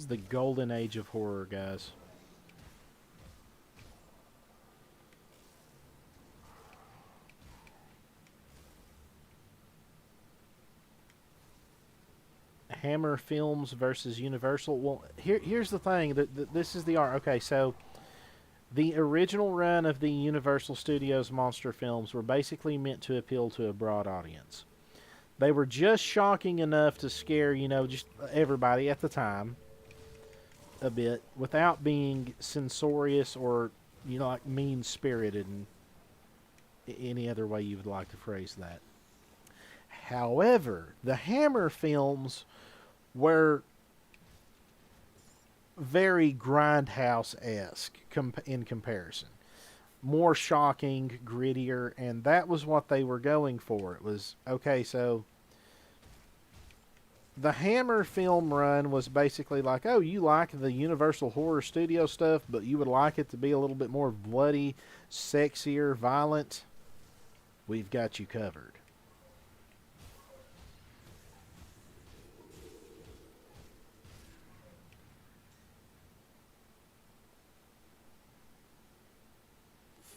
is the golden age of horror, guys. Hammer Films versus Universal. Well, here's the thing. This is the art. Okay, so the original run of the Universal Studios monster films were basically meant to appeal to a broad audience. They were just shocking enough to scare, just everybody at the time a bit without being censorious or, like mean-spirited in any other way you would like to phrase that. However, the Hammer films were very Grindhouse-esque in comparison. More shocking, grittier, and that was what they were going for. It was, okay, so the Hammer film run was basically like, oh, you like the Universal Horror Studio stuff, but you would like it to be a little bit more bloody, sexier, violent. We've got you covered.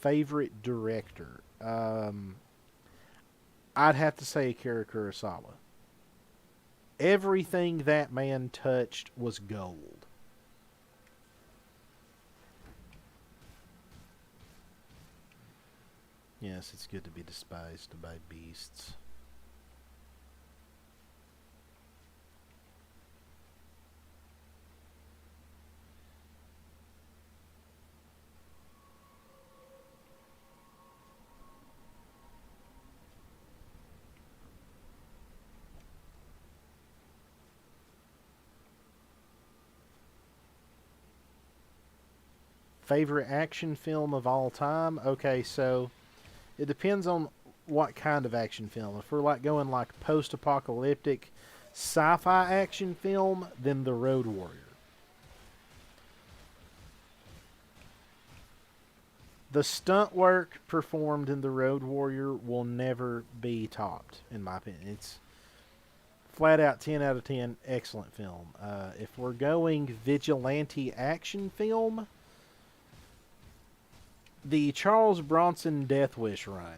Favorite director? I'd have to say Akira Kurosawa. Everything that man touched was gold. Yes, it's good to be despised by beasts. Favorite action film of all time? Okay, so it depends on what kind of action film. If we're like going like post-apocalyptic sci-fi action film, then The Road Warrior. The stunt work performed in The Road Warrior will never be topped, in my opinion. It's flat out 10 out of 10, excellent film. If we're going vigilante action film, the Charles Bronson Death Wish run.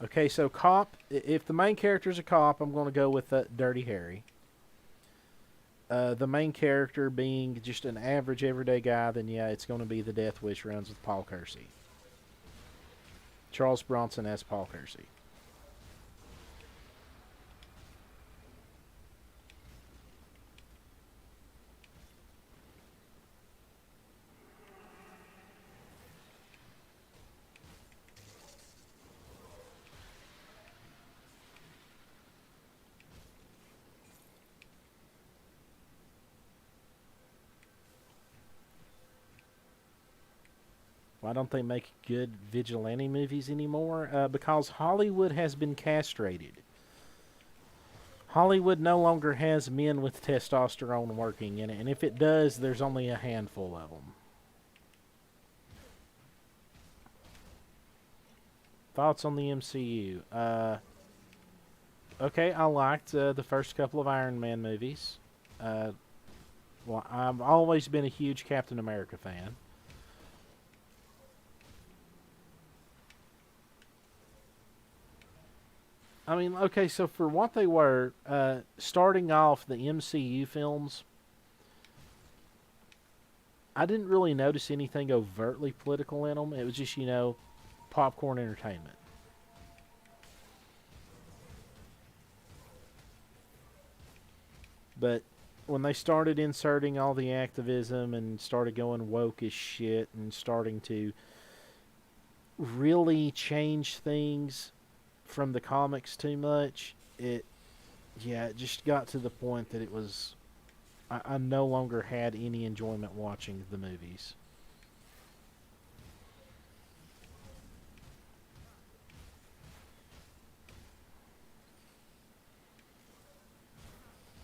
Okay, so cop. If the main character is a cop, I'm going to go with Dirty Harry. The main character being just an average, everyday guy, then yeah, it's going to be the Death Wish runs with Paul Kersey. Charles Bronson as Paul Kersey. Why don't they make good vigilante movies anymore? Because Hollywood has been castrated. Hollywood no longer has men with testosterone working in it, and if it does, there's only a handful of them. Thoughts on the MCU? Okay, I liked the first couple of Iron Man movies. Well, I've always been a huge Captain America fan. I mean, okay, so for what they were, starting off the MCU films, I didn't really notice anything overtly political in them. It was just, popcorn entertainment. But when they started inserting all the activism and started going woke as shit and starting to really change things from the comics too much, it just got to the point that it was I no longer had any enjoyment watching the movies.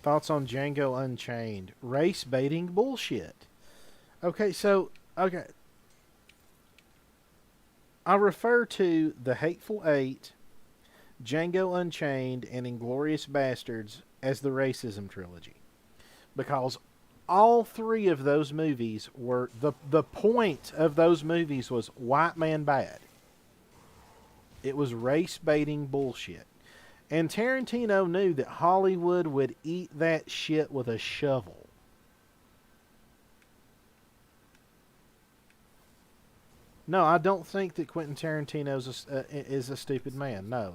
Thoughts on Django Unchained? Race baiting bullshit. Okay, so I refer to The Hateful Eight, Django Unchained, and Inglorious Bastards as the racism trilogy. Because all three of those movies were the point of those movies was white man bad. It was race baiting bullshit. And Tarantino knew that Hollywood would eat that shit with a shovel. No, I don't think that Quentin Tarantino is a stupid man. No,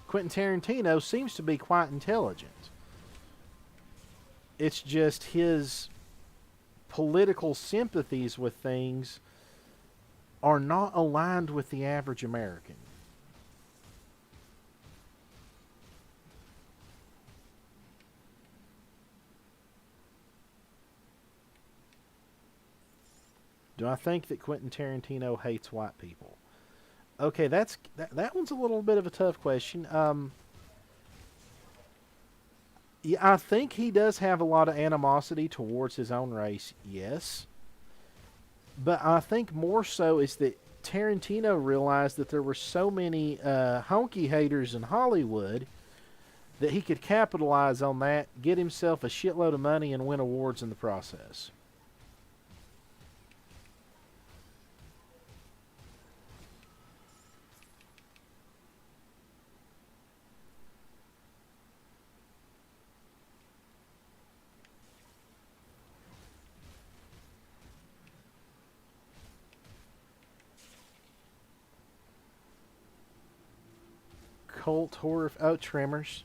Quentin Tarantino seems to be quite intelligent. It's just his political sympathies with things are not aligned with the average American. Do I think that Quentin Tarantino hates white people? Okay, that one's a little bit of a tough question. Yeah, I think he does have a lot of animosity towards his own race. Yes, but I think more so is that Tarantino realized that there were so many honky haters in Hollywood that he could capitalize on that, get himself a shitload of money, and win awards in the process. Cult horror. Oh, Tremors.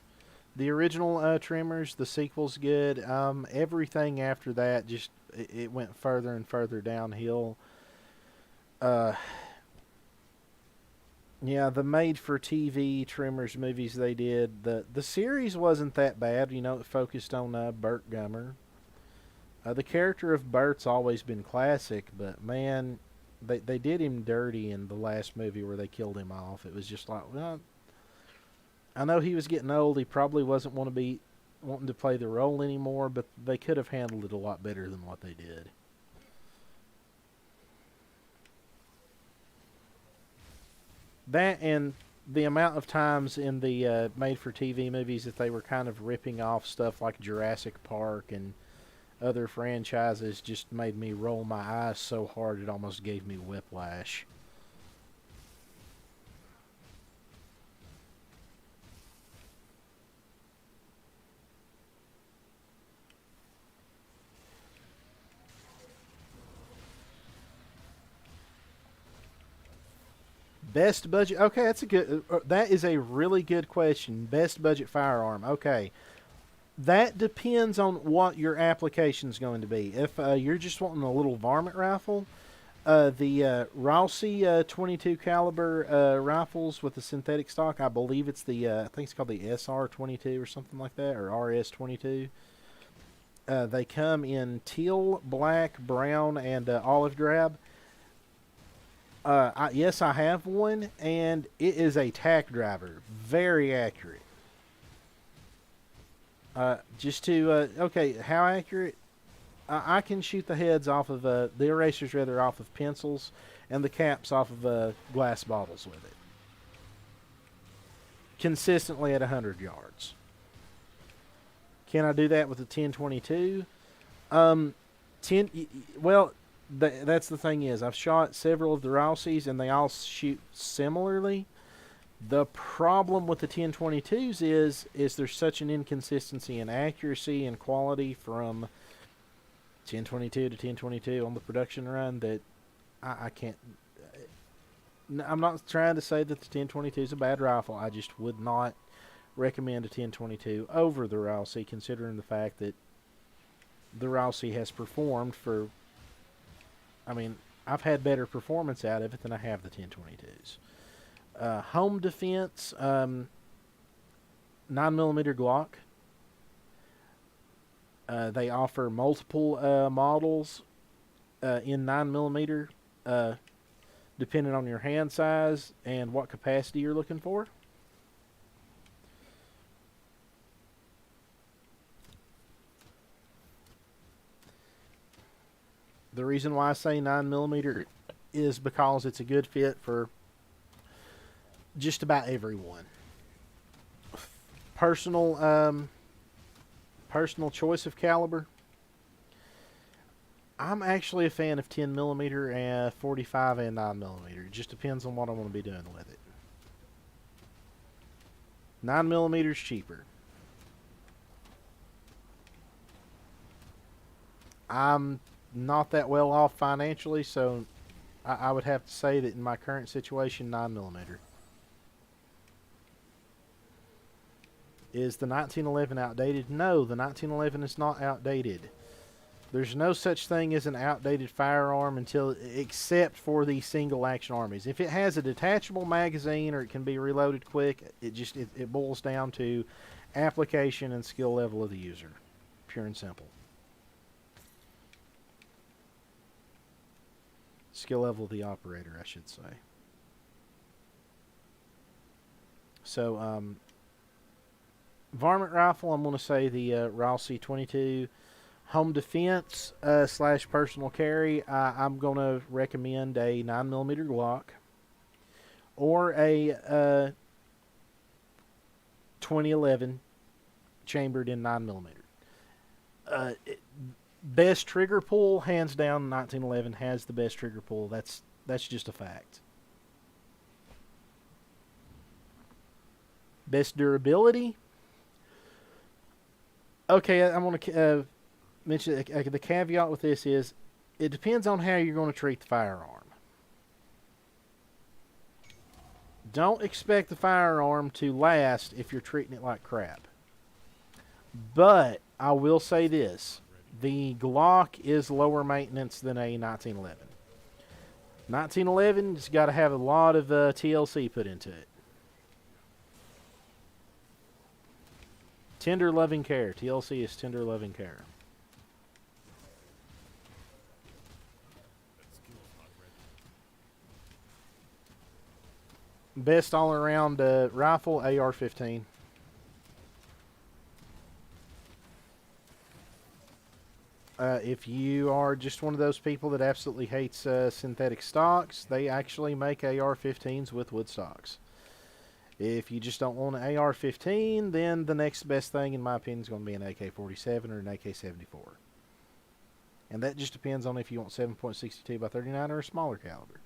The original Tremors, the sequel's good. Everything after that just it went further and further downhill. Uh, yeah, the made-for-TV Tremors movies they did. The series wasn't that bad. You know, it focused on Burt Gummer. The character of Burt's always been classic, but man, they did him dirty in the last movie where they killed him off. It was just like, well, I know he was getting old. He probably wasn't wanting to play the role anymore, but they could have handled it a lot better than what they did. That and the amount of times in the made-for-TV movies that they were kind of ripping off stuff like Jurassic Park and other franchises just made me roll my eyes so hard it almost gave me whiplash. Best budget. Okay, that's a good. That is a really good question. Best budget firearm. Okay, that depends on what your application is going to be. If you're just wanting a little varmint rifle, the Rousey 22 caliber rifles with the synthetic stock, I believe it's the I think it's called the SR 22 or something like that, or RS 22. They come in teal, black, brown, and olive drab. Yes, I have one, and it is a tack driver. Very accurate. Okay, how accurate? I can shoot the heads off of, the erasers rather, off of pencils, and the caps off of glass bottles with it. Consistently at 100 yards. Can I do that with a 10-22? 10, well, that's the thing is, I've shot several of the Rouseys, and they all shoot similarly. The problem with the 10-22s is there's such an inconsistency in accuracy and quality from 10-22 to 10-22 on the production run that I can't. I'm not trying to say that the 10-22 is a bad rifle. I just would not recommend a 10-22 over the Rousey, considering the fact that the Rousey has performed for. I mean, I've had better performance out of it than I have the 10-22s. Home defense, 9mm Glock. They offer multiple models in 9mm, depending on your hand size and what capacity you're looking for. The reason why I say 9mm is because it's a good fit for just about everyone. Personal choice of caliber. I'm actually a fan of 10 millimeter and 45 and 9 millimeter. It just depends on what I want to be doing with it. 9 millimeter is cheaper. I'm not that well off financially, so I would have to say that in my current situation, 9 millimeter. Is the 1911 outdated? No, the 1911 is not outdated. There's no such thing as an outdated firearm except for the single action armies. If it has a detachable magazine or it can be reloaded quick, it boils down to application and skill level of the user. Pure and simple. Skill level of the operator, I should say. So, varmint rifle, I'm going to say the RAL C22. Home defense / personal carry, I'm going to recommend a 9mm Glock or a 2011 chambered in 9mm. Best trigger pull, hands down, 1911 has the best trigger pull. That's just a fact. Best durability. Okay, I want to mention the caveat with this is it depends on how you're going to treat the firearm. Don't expect the firearm to last if you're treating it like crap. But I will say this. The Glock is lower maintenance than a 1911. 1911 has got to have a lot of TLC put into it. Tender loving care. TLC is tender loving care. Best all around rifle, AR-15. If you are just one of those people that absolutely hates synthetic stocks, they actually make AR-15s with wood stocks. If you just don't want an AR-15, then the next best thing, in my opinion, is going to be an AK-47 or an AK-74. And that just depends on if you want 7.62 by 39 or a smaller caliber.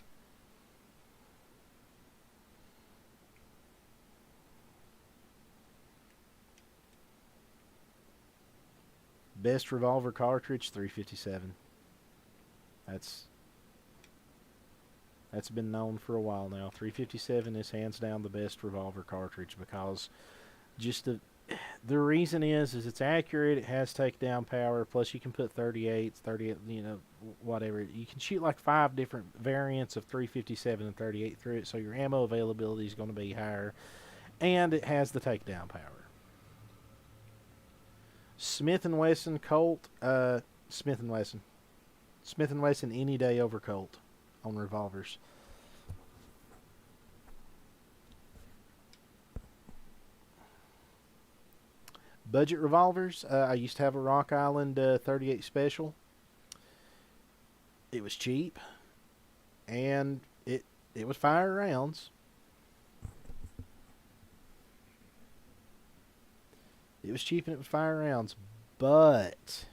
Best revolver cartridge, 357. That's been known for a while now. 357 is hands down the best revolver cartridge because just the reason is it's accurate, it has takedown power, plus you can put 38, whatever. You can shoot like 5 different variants of 357 and 38 through it, so your ammo availability is going to be higher, and it has the takedown power. Smith & Wesson Colt, Smith & Wesson. Smith & Wesson any day over Colt on revolvers. Budget revolvers, I used to have a Rock Island 38 Special. It was cheap, and it would fire rounds. It was cheap and it would fire rounds, but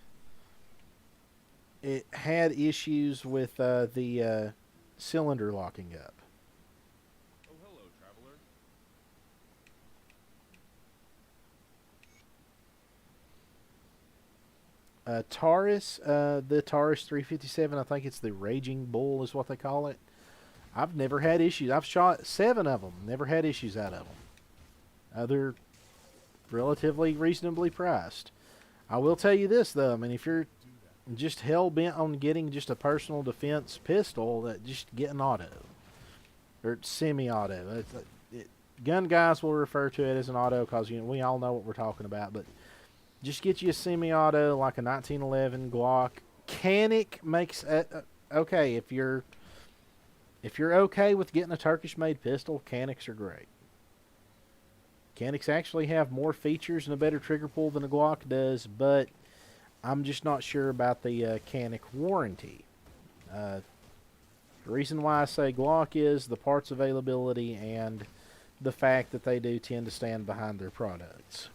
it had issues with the cylinder locking up. Oh, hello, traveler. Taurus, the Taurus 357, I think it's the Raging Bull is what they call it. I've never had issues. I've shot 7 of them, never had issues out of them. They're relatively reasonably priced. I will tell you this though, I mean, if you're just hell bent on getting just a personal defense pistol, that just get an auto or semi-auto. Gun guys will refer to it as an auto because we all know what we're talking about, but just get you a semi-auto like a 1911 Glock. Canik makes okay if you're okay with getting a Turkish-made pistol. Caniks are great. Caniks actually have more features and a better trigger pull than a Glock does, but I'm just not sure about the Canik warranty. The reason why I say Glock is the parts availability and the fact that they do tend to stand behind their products.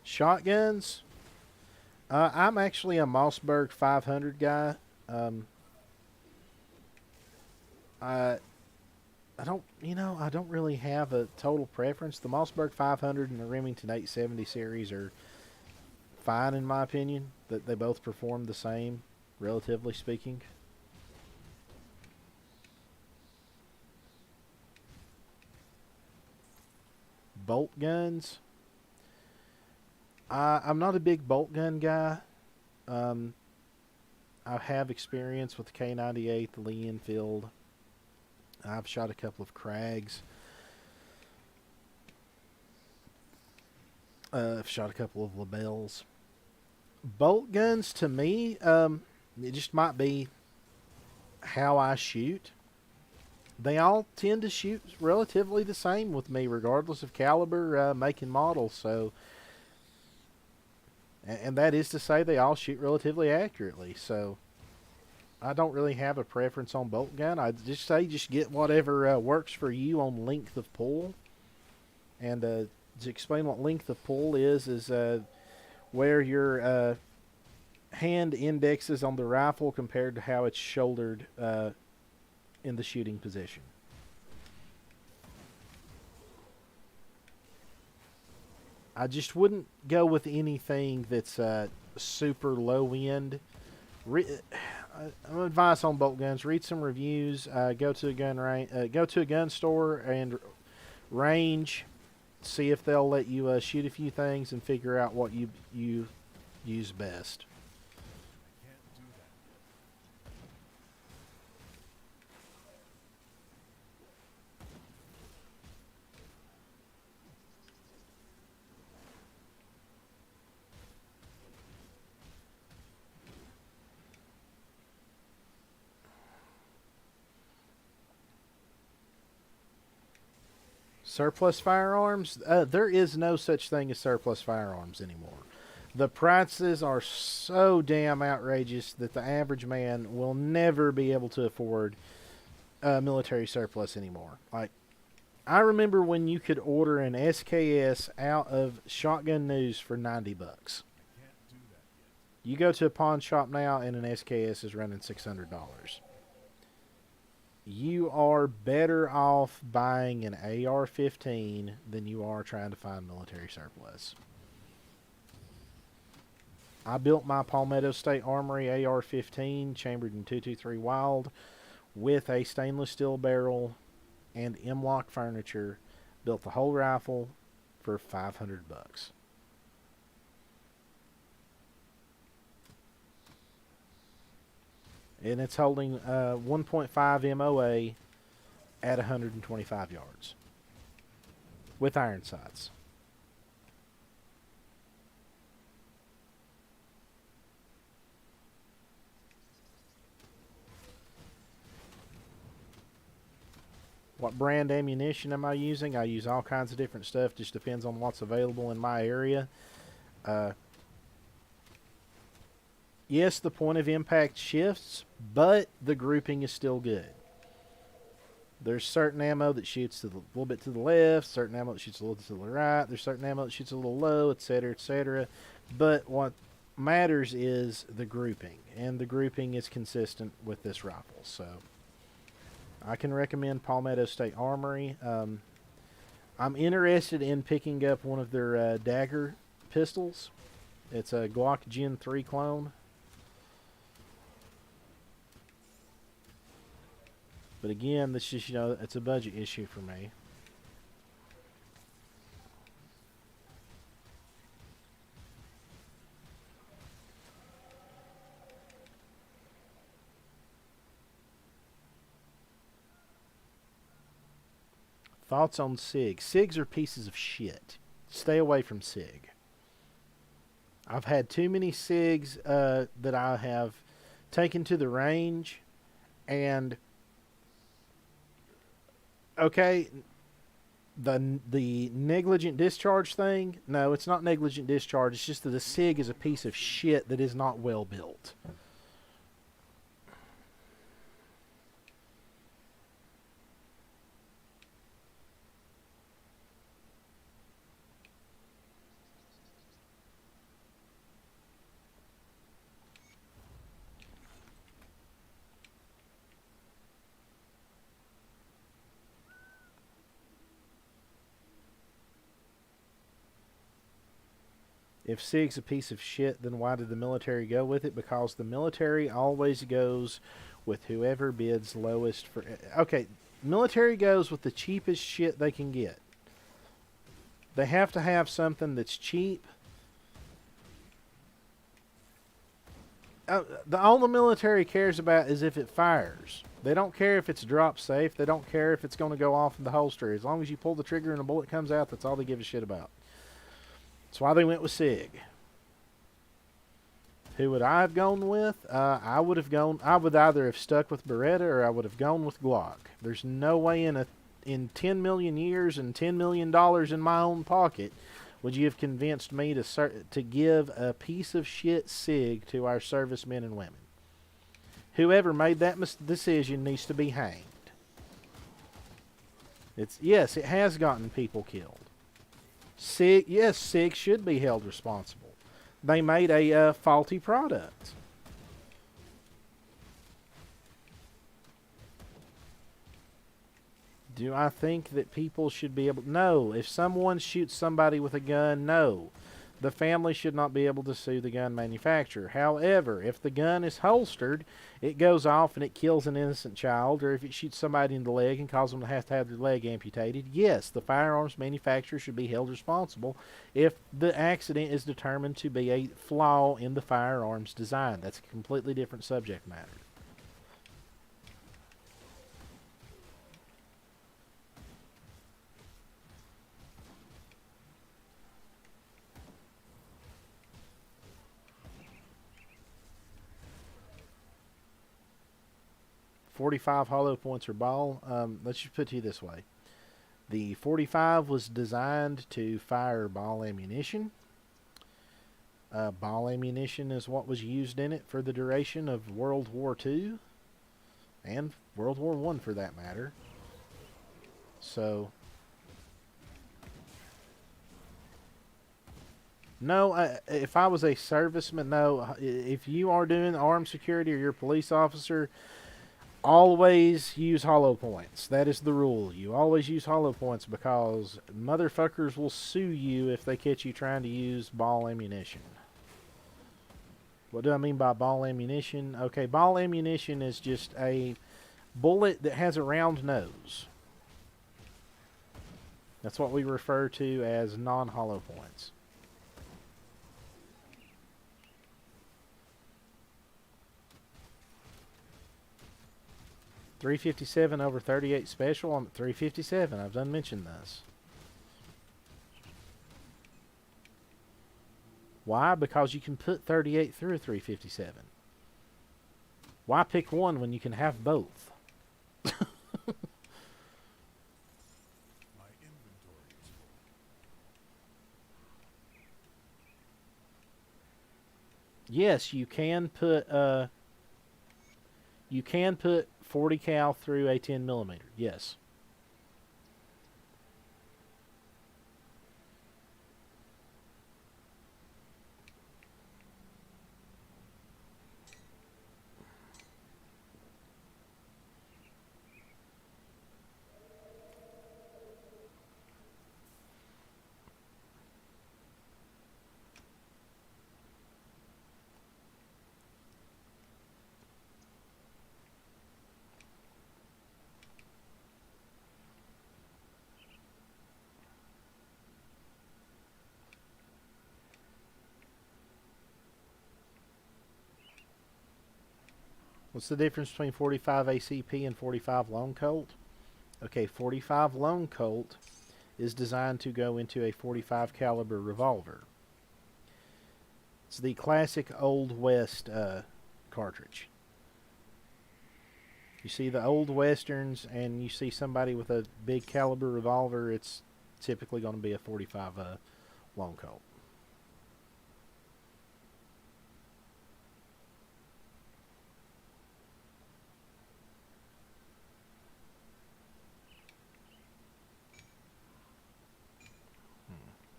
Shotguns. I'm actually a Mossberg 500 guy. I I don't really have a total preference. The Mossberg 500 and the Remington 870 series are fine in my opinion. That they both perform the same, relatively speaking. Bolt guns. I'm not a big bolt gun guy. Um, I have experience with the K98, the Lee Enfield. I've shot a couple of Krags. I've shot a couple of Labels. Bolt guns, to me, it just might be how I shoot. They all tend to shoot relatively the same with me, regardless of caliber, make, and model. So, and that is to say, they all shoot relatively accurately. So, I don't really have a preference on bolt gun. I just say just get whatever works for you on length of pull. And to explain what length of pull is where your hand indexes on the rifle compared to how it's shouldered in the shooting position. I just wouldn't go with anything that's super low end. Advice on bolt guns: read some reviews. Go to a gun store and range. See if they'll let you shoot a few things and figure out what you use best. Can't do that. Surplus firearms? There is no such thing as surplus firearms anymore. The prices are so damn outrageous that the average man will never be able to afford military surplus anymore. Like, I remember when you could order an SKS out of Shotgun News for $90. Can't do that yet. You go to a pawn shop now and an SKS is running $600. You are better off buying an AR-15 than you are trying to find military surplus. I built my Palmetto State Armory AR-15 chambered in .223 Wild with a stainless steel barrel and M-LOK furniture. Built the whole rifle for $500. And it's holding 1.5 MOA at 125 yards with iron sights. What brand ammunition am I using? I use all kinds of different stuff. Just depends on what's available in my area. Yes, the point of impact shifts, but the grouping is still good. There's certain ammo that shoots a little bit to the left, certain ammo that shoots a little to the right, there's certain ammo that shoots a little low, etc., etc. But what matters is the grouping, and the grouping is consistent with this rifle. So I can recommend Palmetto State Armory. I'm interested in picking up one of their dagger pistols. It's a Glock Gen 3 clone. But again, this just, it's a budget issue for me. Thoughts on SIG? SIGs are pieces of shit. Stay away from SIG. I've had too many SIGs that I have taken to the range, and okay, The negligent discharge thing, no, it's not negligent discharge. It's just that the SIG is a piece of shit that is not well built. If SIG's a piece of shit, then why did the military go with it? Because the military always goes with whoever bids lowest for. Okay, military goes with the cheapest shit they can get. They have to have something that's cheap. All the military cares about is if it fires. They don't care if it's drop safe. They don't care if it's going to go off in the holster. As long as you pull the trigger and a bullet comes out, that's all they give a shit about. That's why they went with SIG. Who would I have gone with? I would either have stuck with Beretta or I would have gone with Glock. There's no way in 10 million years and $10 million in my own pocket would you have convinced me to give a piece of shit SIG to our servicemen and women. Whoever made that decision needs to be hanged. Yes, it has gotten people killed. SIG should be held responsible. They made a faulty product. Do I think that people should be able... No. If someone shoots somebody with a gun, no. The family should not be able to sue the gun manufacturer. However, if the gun is holstered, it goes off and it kills an innocent child, or if it shoots somebody in the leg and causes them to have their leg amputated, yes, the firearms manufacturer should be held responsible if the accident is determined to be a flaw in the firearms design. That's a completely different subject matter. .45 hollow points or ball. Let's just put it to you this way. The .45 was designed to fire ball ammunition. Ball ammunition is what was used in it for the duration of World War II and World War I for that matter. So, no, if I was a serviceman, no. If you are doing armed security or you're a police officer, always use hollow points. That is the rule. You always use hollow points because motherfuckers will sue you if they catch you trying to use ball ammunition. What do I mean by ball ammunition? Okay, ball ammunition is just a bullet that has a round nose. That's what we refer to as non-hollow points. .357 over .38 special. I'm at .357. I've done mentioned this. Why? Because you can put .38 through a .357. Why pick one when you can have both? My inventory is full. Yes, you can put 40 cal through a 10 millimeter. Yes. What's the difference between .45 ACP and .45 Long Colt? Okay, .45 Long Colt is designed to go into a .45 caliber revolver. It's the classic Old West cartridge. You see the old westerns, and you see somebody with a big caliber revolver, it's typically going to be a 45 long Colt.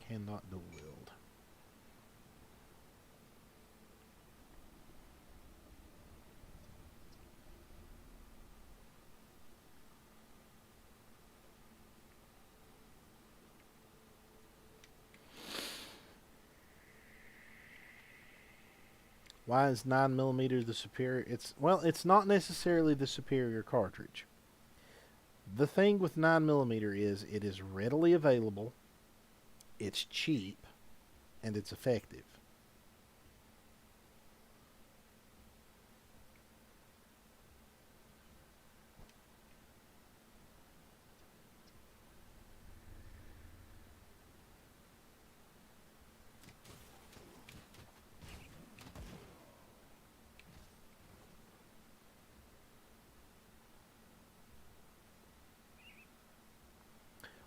Cannot dual wield. Why is 9mm the superior? It's not necessarily the superior cartridge. The thing with 9mm is it is readily available, it's cheap, and it's effective.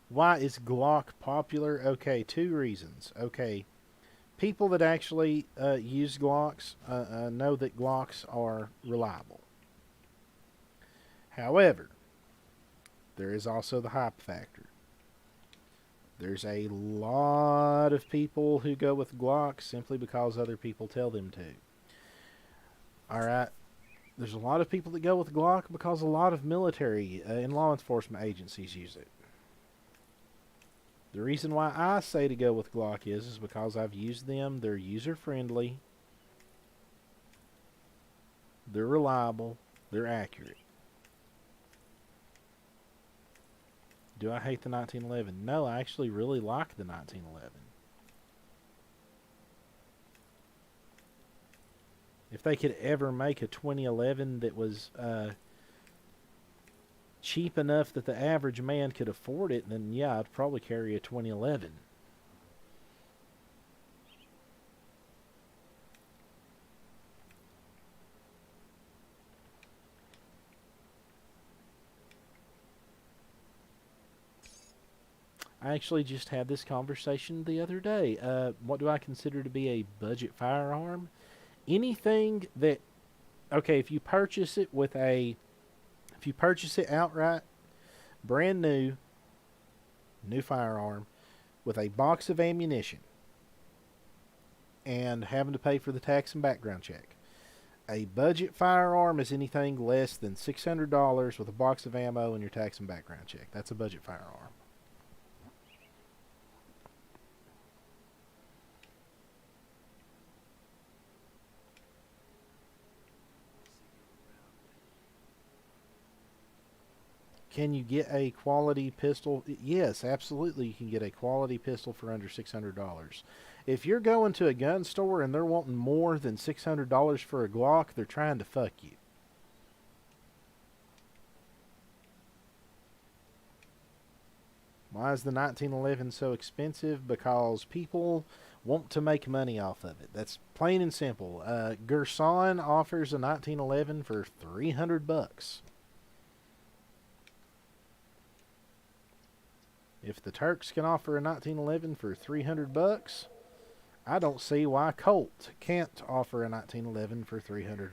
Why is Glock popular? Okay, two reasons. Okay, people that actually use Glocks know that Glocks are reliable. However, there is also the hype factor. There's a lot of people who go with Glocks simply because other people tell them to. Alright, there's a lot of people that go with Glock because a lot of military and law enforcement agencies use it. The reason why I say to go with Glock is because I've used them. They're user-friendly. They're reliable. They're accurate. Do I hate the 1911? No, I actually really like the 1911. If they could ever make a 2011 that was cheap enough that the average man could afford it, then yeah, I'd probably carry a 2011. I actually just had this conversation the other day. What do I consider to be a budget firearm? Anything that, okay, if you purchase it outright, brand new firearm, with a box of ammunition, and having to pay for the tax and background check. A budget firearm is anything less than $600 with a box of ammo and your tax and background check. That's a budget firearm. Can you get a quality pistol? Yes, absolutely. You can get a quality pistol for under $600. If you're going to a gun store and they're wanting more than $600 for a Glock, they're trying to fuck you. Why is the 1911 so expensive? Because people want to make money off of it. That's plain and simple. Girsan offers a 1911 for $300. If the Turks can offer a 1911 for $300, I don't see why Colt can't offer a 1911 for $300.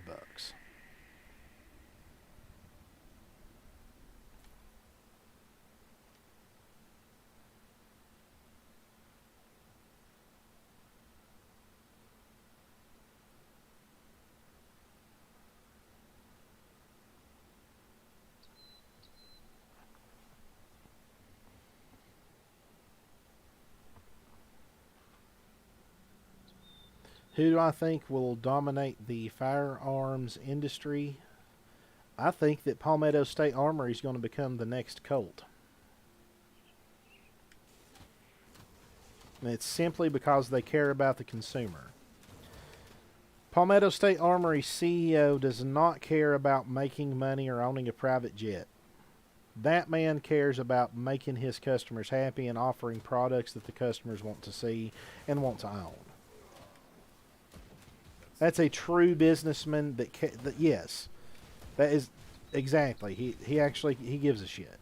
Who do I think will dominate the firearms industry? I think that Palmetto State Armory is going to become the next Colt. And it's simply because they care about the consumer. Palmetto State Armory CEO does not care about making money or owning a private jet. That man cares about making his customers happy and offering products that the customers want to see and want to own. That's a true businessman that yes, that is Exactly. He actually he gives a shit.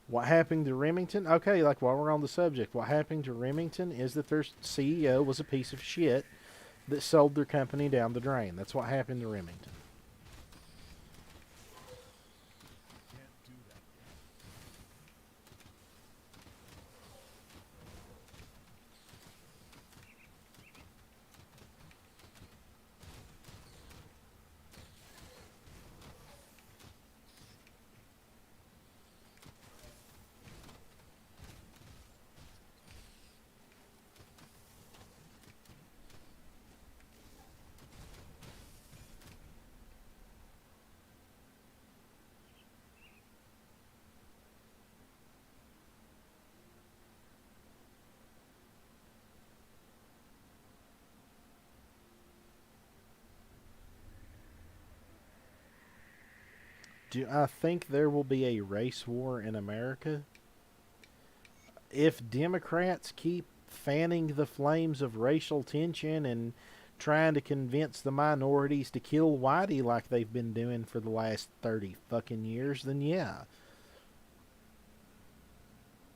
What happened to Remington? Okay, like while we're on the subject, what happened to Remington is that their CEO was a piece of shit that sold their company down the drain. That's what happened to Remington. Can't do that. Do I think there will be a race war in America? If Democrats keep fanning the flames of racial tension and trying to convince the minorities to kill Whitey like they've been doing for the last 30 fucking years, then yeah.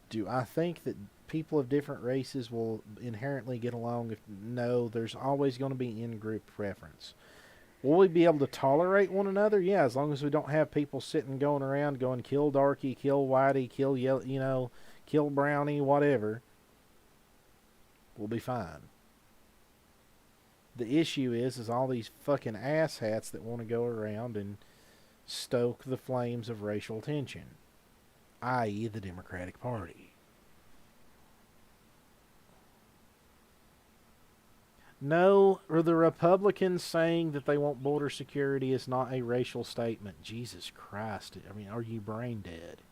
Do I think that people of different races will inherently get along? No, there's always going to be in-group preference. Will we be able to tolerate one another? Yeah, as long as we don't have people sitting going around going kill Darky, kill Whitey, kill kill Brownie, whatever. We'll be fine. The issue is all these fucking asshats that want to go around and stoke the flames of racial tension, i.e. the Democratic Party. No, or the Republicans saying that they want border security is not a racial statement. Jesus Christ. I mean, are you brain dead?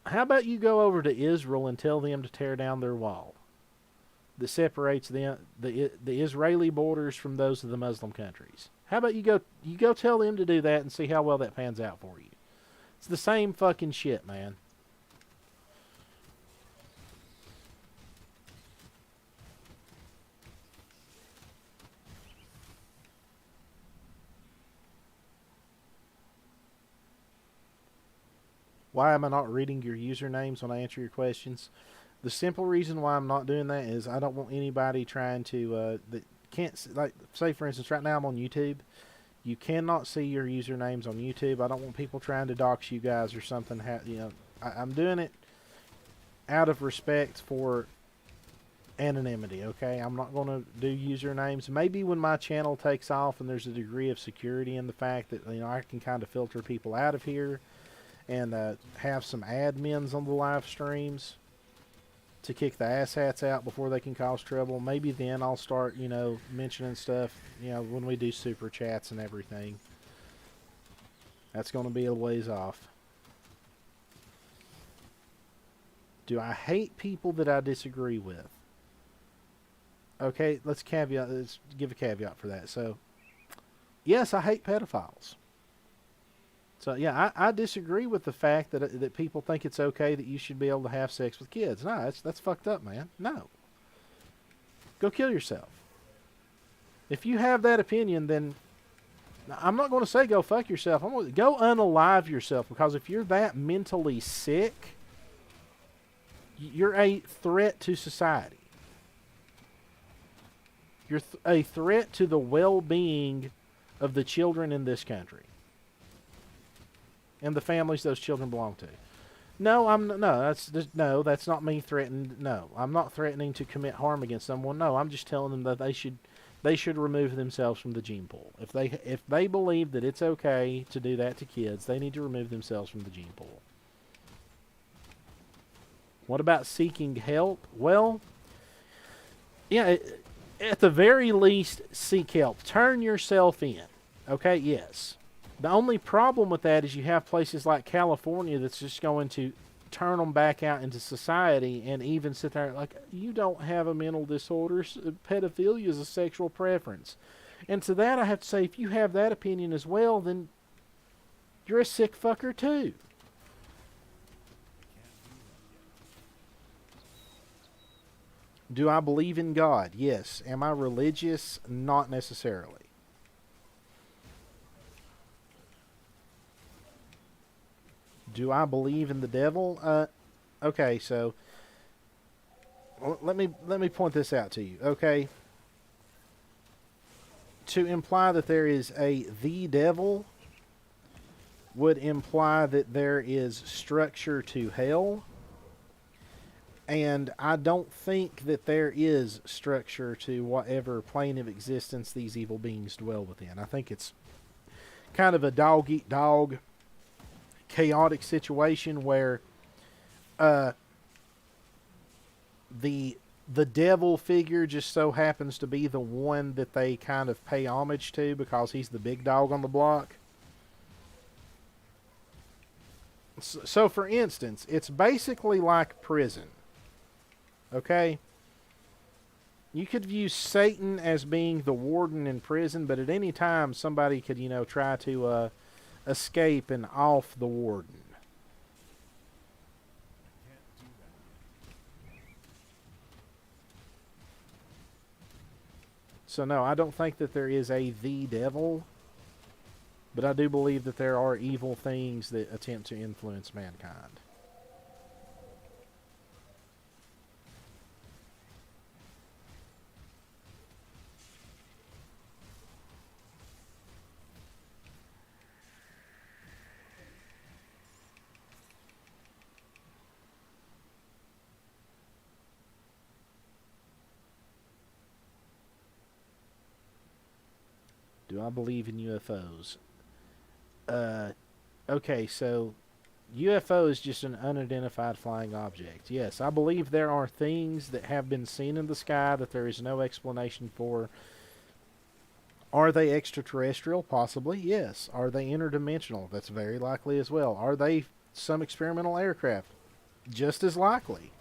How about you go over to Israel and tell them to tear down their wall that separates the Israeli borders from those of the Muslim countries? How about you go tell them to do that and see how well that pans out for you? It's the same fucking shit, man. Why am I not reading your usernames when I answer your questions? The simple reason why I'm not doing that is I don't want anybody trying to that can't, like, say for instance, right now I'm on YouTube. You cannot see your usernames on YouTube. I don't want people trying to dox you guys or something. I'm doing it out of respect for anonymity, okay? I'm not going to do usernames. Maybe when my channel takes off and there's a degree of security in the fact that I can kind of filter people out of here and have some admins on the live streams to kick the asshats out before they can cause trouble. Maybe then I'll start, mentioning stuff, when we do super chats and everything. That's going to be a ways off. Do I hate people that I disagree with? Okay, let's give a caveat for that. So, yes, I hate pedophiles. So yeah, I disagree with the fact that people think it's okay that you should be able to have sex with kids. No, that's fucked up, man. No. Go kill yourself. If you have that opinion, then I'm not going to say go fuck yourself. I'm going to go unalive yourself, because if you're that mentally sick, you're a threat to society. You're a threat to the well-being of the children in this country and the families those children belong to. That's not me threatening. No, I'm not threatening to commit harm against someone. No, I'm just telling them that they should remove themselves from the gene pool. If they believe that it's okay to do that to kids, they need to remove themselves from the gene pool. What about seeking help? Well, yeah, at the very least, seek help. Turn yourself in. Okay, yes. The only problem with that is you have places like California that's just going to turn them back out into society and even sit there like, you don't have a mental disorder. Pedophilia is a sexual preference. And to that I have to say, if you have that opinion as well, then you're a sick fucker too. Do I believe in God? Yes. Am I religious? Not necessarily. Do I believe in the devil? Okay, so let me point this out to you. Okay, to imply that there is a the devil would imply that there is structure to hell, and I don't think that there is structure to whatever plane of existence these evil beings dwell within. I think it's kind of a dog eat dog chaotic situation where uh, the devil figure just so happens to be the one that they kind of pay homage to because he's the big dog on the block. So for instance, it's basically like prison. Okay? You could view Satan as being the warden in prison, but at any time somebody could, try to escape and off the warden. Can't do that. So no, I don't think that there is a the devil, but I do believe that there are evil things that attempt to influence mankind. Do I believe in UFOs? Okay, so UFO is just an unidentified flying object. Yes, I believe there are things that have been seen in the sky that there is no explanation for. Are they extraterrestrial? Possibly, yes. Are they interdimensional? That's very likely as well. Are they some experimental aircraft? Just as likely.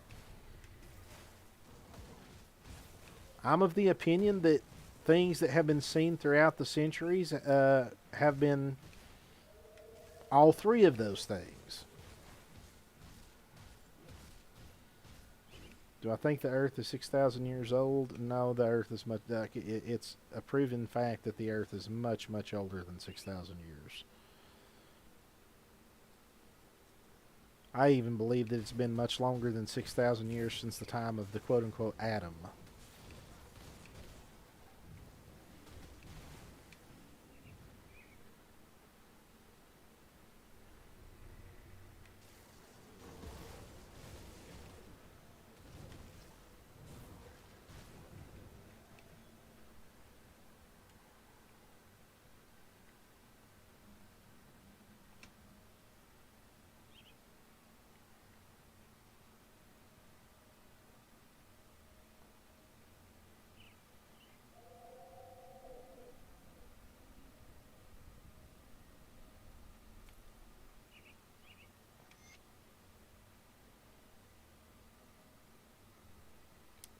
I'm of the opinion that things that have been seen throughout the centuries have been all three of those things. Do I think the Earth is 6,000 years old? No, the Earth is much. It's a proven fact that the Earth is much, much older than 6,000 years. I even believe that it's been much longer than 6,000 years since the time of the quote-unquote Adam.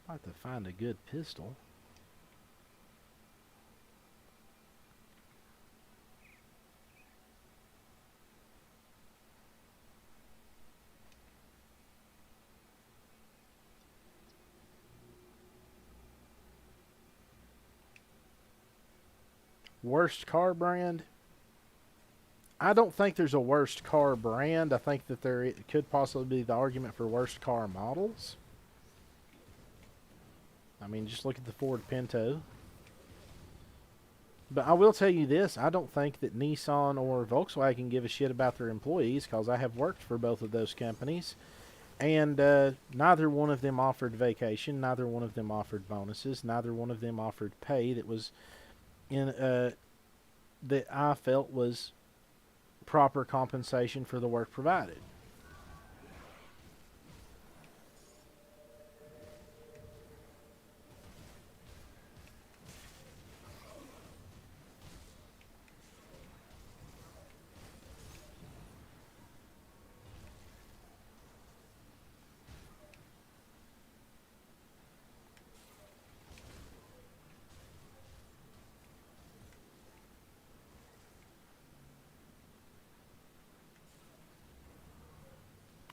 I'd like to find a good pistol. Worst car brand? I don't think there's a worst car brand. I think that there could possibly be the argument for worst car models. I mean, just look at the Ford Pinto. But I will tell you this, I don't think that Nissan or Volkswagen give a shit about their employees because I have worked for both of those companies. And neither one of them offered vacation, neither one of them offered bonuses, neither one of them offered pay that was in that I felt was proper compensation for the work provided.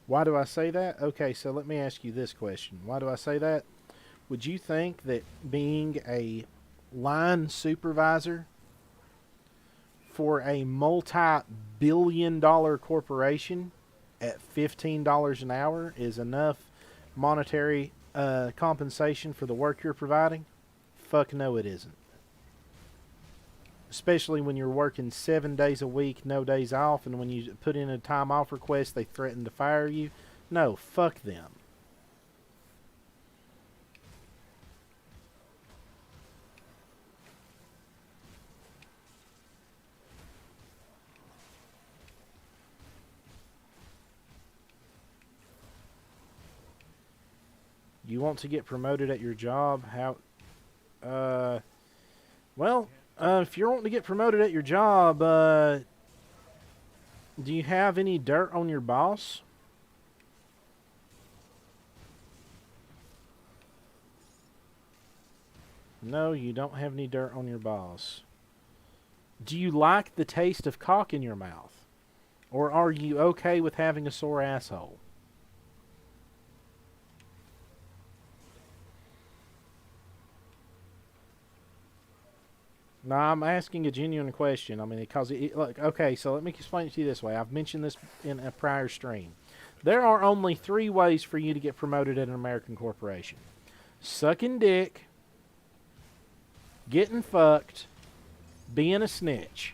Why do I say that? Okay, so let me ask you this question. Why do I say that? would you think that being a line supervisor for a multi-billion-dollar corporation at $15 an hour is enough monetary compensation for the work you're providing? Fuck no, it isn't. Especially when you're working 7 days a week, no days off, and when you put in a time off request, they threaten to fire you. No, fuck them. You want to get promoted at your job? How? Well, if you're wanting to get promoted at your job, do you have any dirt on your boss? No, you don't have any dirt on your boss. Do you like the taste of cock in your mouth? Or are you okay with having a sore asshole? No, I'm asking a genuine question. I mean, because look, okay, so let me explain it to you this way. I've mentioned this in a prior stream. There are only 3 ways for you to get promoted at an American corporation: sucking dick, getting fucked, being a snitch,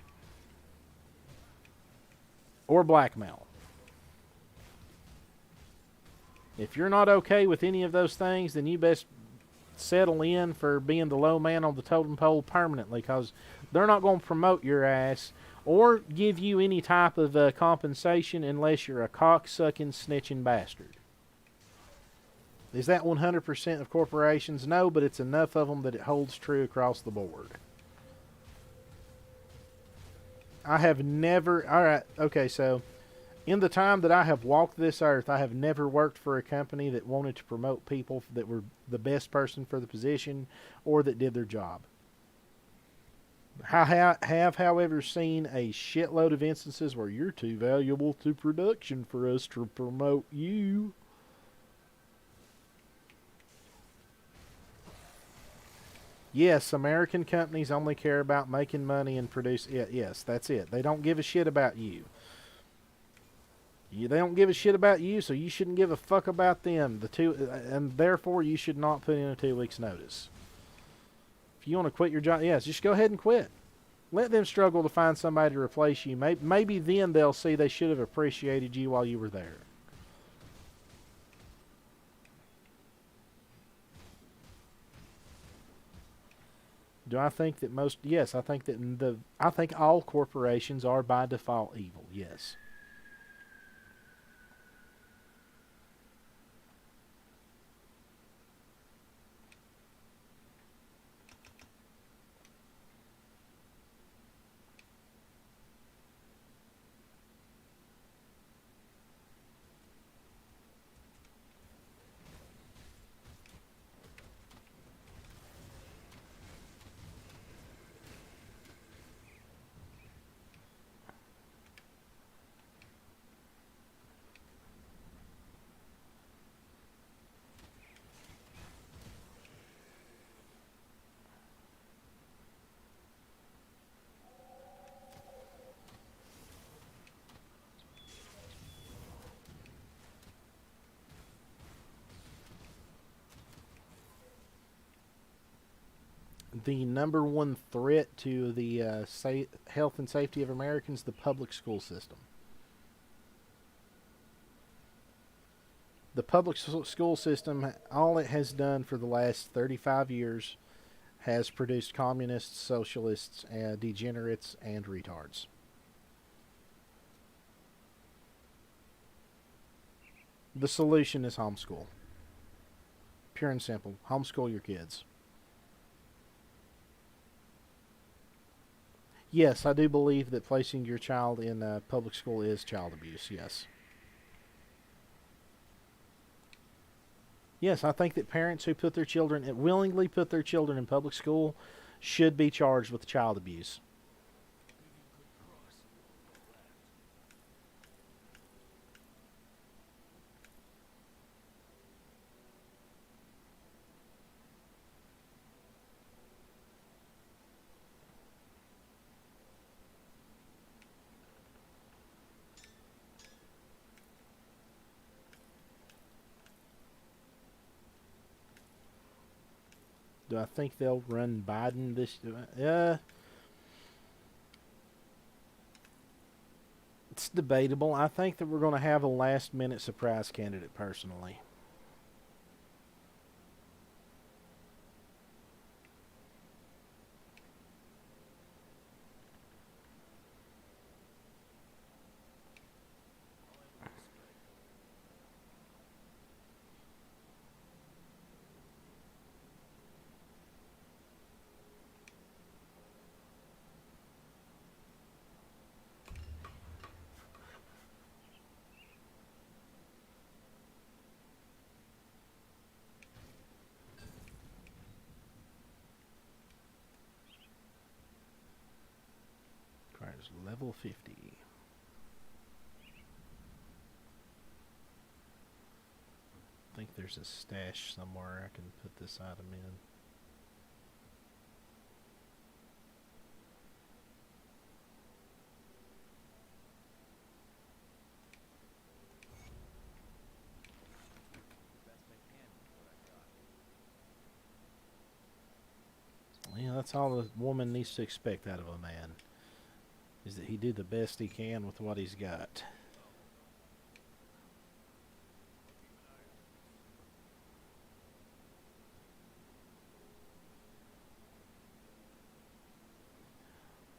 or blackmail. If you're not okay with any of those things, then you best settle in for being the low man on the totem pole permanently, because they're not going to promote your ass or give you any type of compensation unless you're a cock-sucking, snitching bastard. Is that 100% of corporations? No, but it's enough of them that it holds true across the board. I have never... Alright, okay, so in the time that I have walked this earth, I have never worked for a company that wanted to promote people that were the best person for the position or that did their job. I have, however, seen a shitload of instances where you're too valuable to production for us to promote you. Yes, American companies only care about making money and produce... Yes, that's it. They don't give a shit about you. They don't give a shit about you, so you shouldn't give a fuck about them. And therefore, you should not put in a 2 weeks notice. If you want to quit your job, yes, just go ahead and quit. Let them struggle to find somebody to replace you. Maybe then they'll see they should have appreciated you while you were there. Do I think that most... Yes, I think that I think all corporations are by default evil. Yes. The number one threat to the health and safety of Americans, the public school system. The public school system, all it has done for the last 35 years has produced communists, socialists, degenerates, and retards. The solution is homeschool. Pure and simple. Homeschool your kids. Yes, I do believe that placing your child in public school is child abuse, yes. Yes, I think that parents who willingly put their children in public school should be charged with child abuse. Do I think they'll run Biden this? It's debatable. I think that we're going to have a last-minute surprise candidate, personally. Requires level 50. I think there's a stash somewhere I can put this item in. Best I can with what I got. Yeah, that's all a woman needs to expect out of a man, is that he do the best he can with what he's got.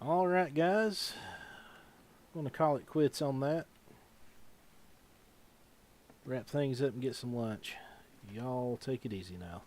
Alright, guys. I'm going to call it quits on that. Wrap things up and get some lunch. Y'all take it easy now.